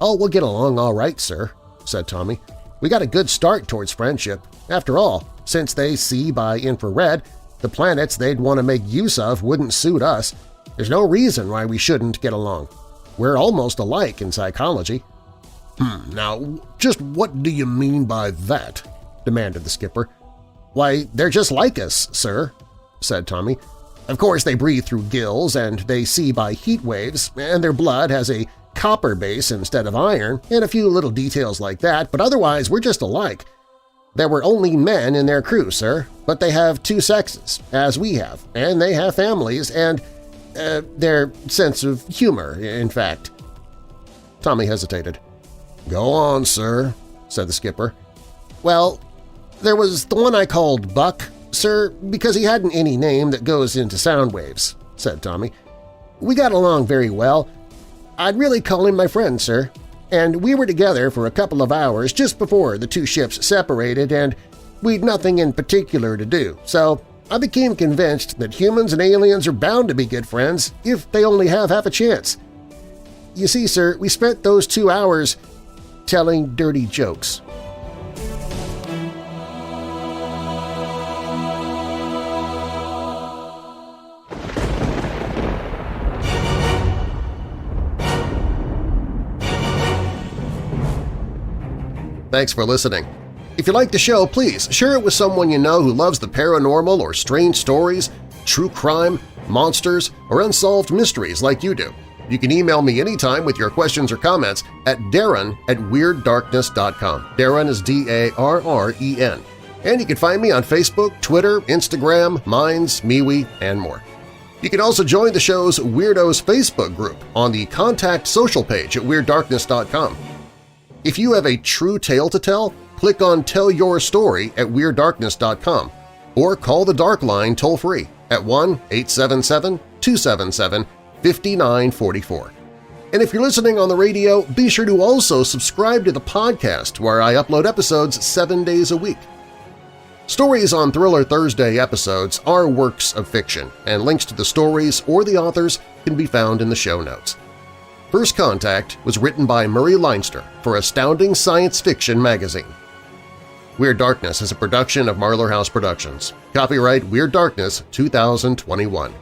S1: "Oh, we'll get along all right, sir," said Tommy. "We got a good start towards friendship. After all, since they see by infrared, the planets they'd want to make use of wouldn't suit us. There's no reason why we shouldn't get along. We're almost alike in psychology." "Now, just what do you mean by that?" demanded the skipper. "Why, they're just like us, sir," said Tommy. "Of course they breathe through gills and they see by heat waves, and their blood has a copper base instead of iron, and a few little details like that, but otherwise we're just alike. There were only men in their crew, sir, but they have two sexes, as we have, and they have families and their sense of humor, in fact." Tommy hesitated. "Go on, sir," said the skipper. "Well, there was the one I called Buck, sir, because he hadn't any name that goes into sound waves," said Tommy. "We got along very well. I'd really call him my friend, sir. And we were together for a couple of hours just before the two ships separated, and we'd nothing in particular to do, so I became convinced that humans and aliens are bound to be good friends if they only have half a chance. You see, sir, we spent those 2 hours telling dirty jokes." Thanks for listening. If you like the show, please share it with someone you know who loves the paranormal or strange stories, true crime, monsters, or unsolved mysteries like you do. You can email me anytime with your questions or comments at darren@weirddarkness.com. Darren is D-A-R-R-E-N. And you can find me on Facebook, Twitter, Instagram, Minds, MeWe, and more. You can also join the show's Weirdos Facebook group on the Contact Social page at WeirdDarkness.com. If you have a true tale to tell, click on Tell Your Story at WeirdDarkness.com or call the Dark Line toll-free at 1-877-277-5944. And if you're listening on the radio, be sure to also subscribe to the podcast where I upload episodes 7 days a week. Stories on Thriller Thursday episodes are works of fiction, and links to the stories or the authors can be found in the show notes. First Contact was written by Murry Leinster for Astounding Science Fiction magazine. Weird Darkness is a production of Marlar House Productions. Copyright Weird Darkness 2021.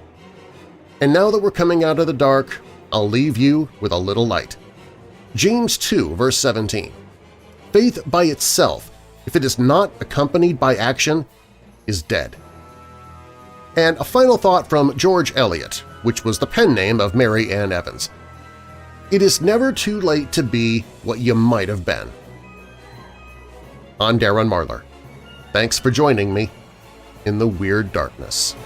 S1: And now that we're coming out of the dark, I'll leave you with a little light. James 2, verse 17. Faith by itself, if it is not accompanied by action, is dead. And a final thought from George Eliot, which was the pen name of Mary Ann Evans. It is never too late to be what you might have been. I'm Darren Marlar. Thanks for joining me in the Weird Darkness.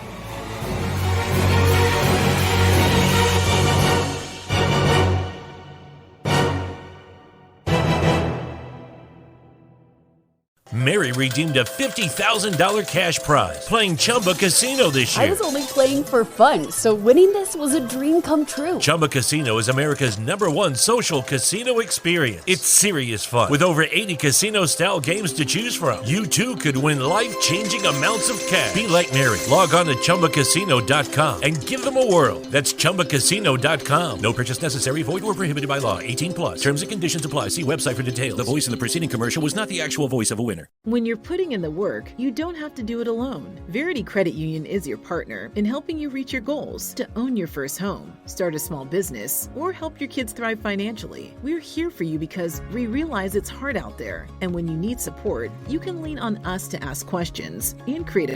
S6: Mary redeemed a $50,000 cash prize playing Chumba Casino this year.
S7: I was only playing for fun, so winning this was a dream come true.
S6: Chumba Casino is America's #1 social casino experience. It's serious fun. With over 80 casino-style games to choose from, you too could win life-changing amounts of cash. Be like Mary. Log on to ChumbaCasino.com and give them a whirl. That's ChumbaCasino.com. No purchase necessary. Void or prohibited by law. 18+. Terms and conditions apply. See website for details. The voice in the preceding commercial was not the actual voice of a winner.
S8: When you're putting in the work, you don't have to do it alone. Verity Credit Union is your partner in helping you reach your goals to own your first home, start a small business, or help your kids thrive financially. We're here for you because we realize it's hard out there, and when you need support, you can lean on us to ask questions and create a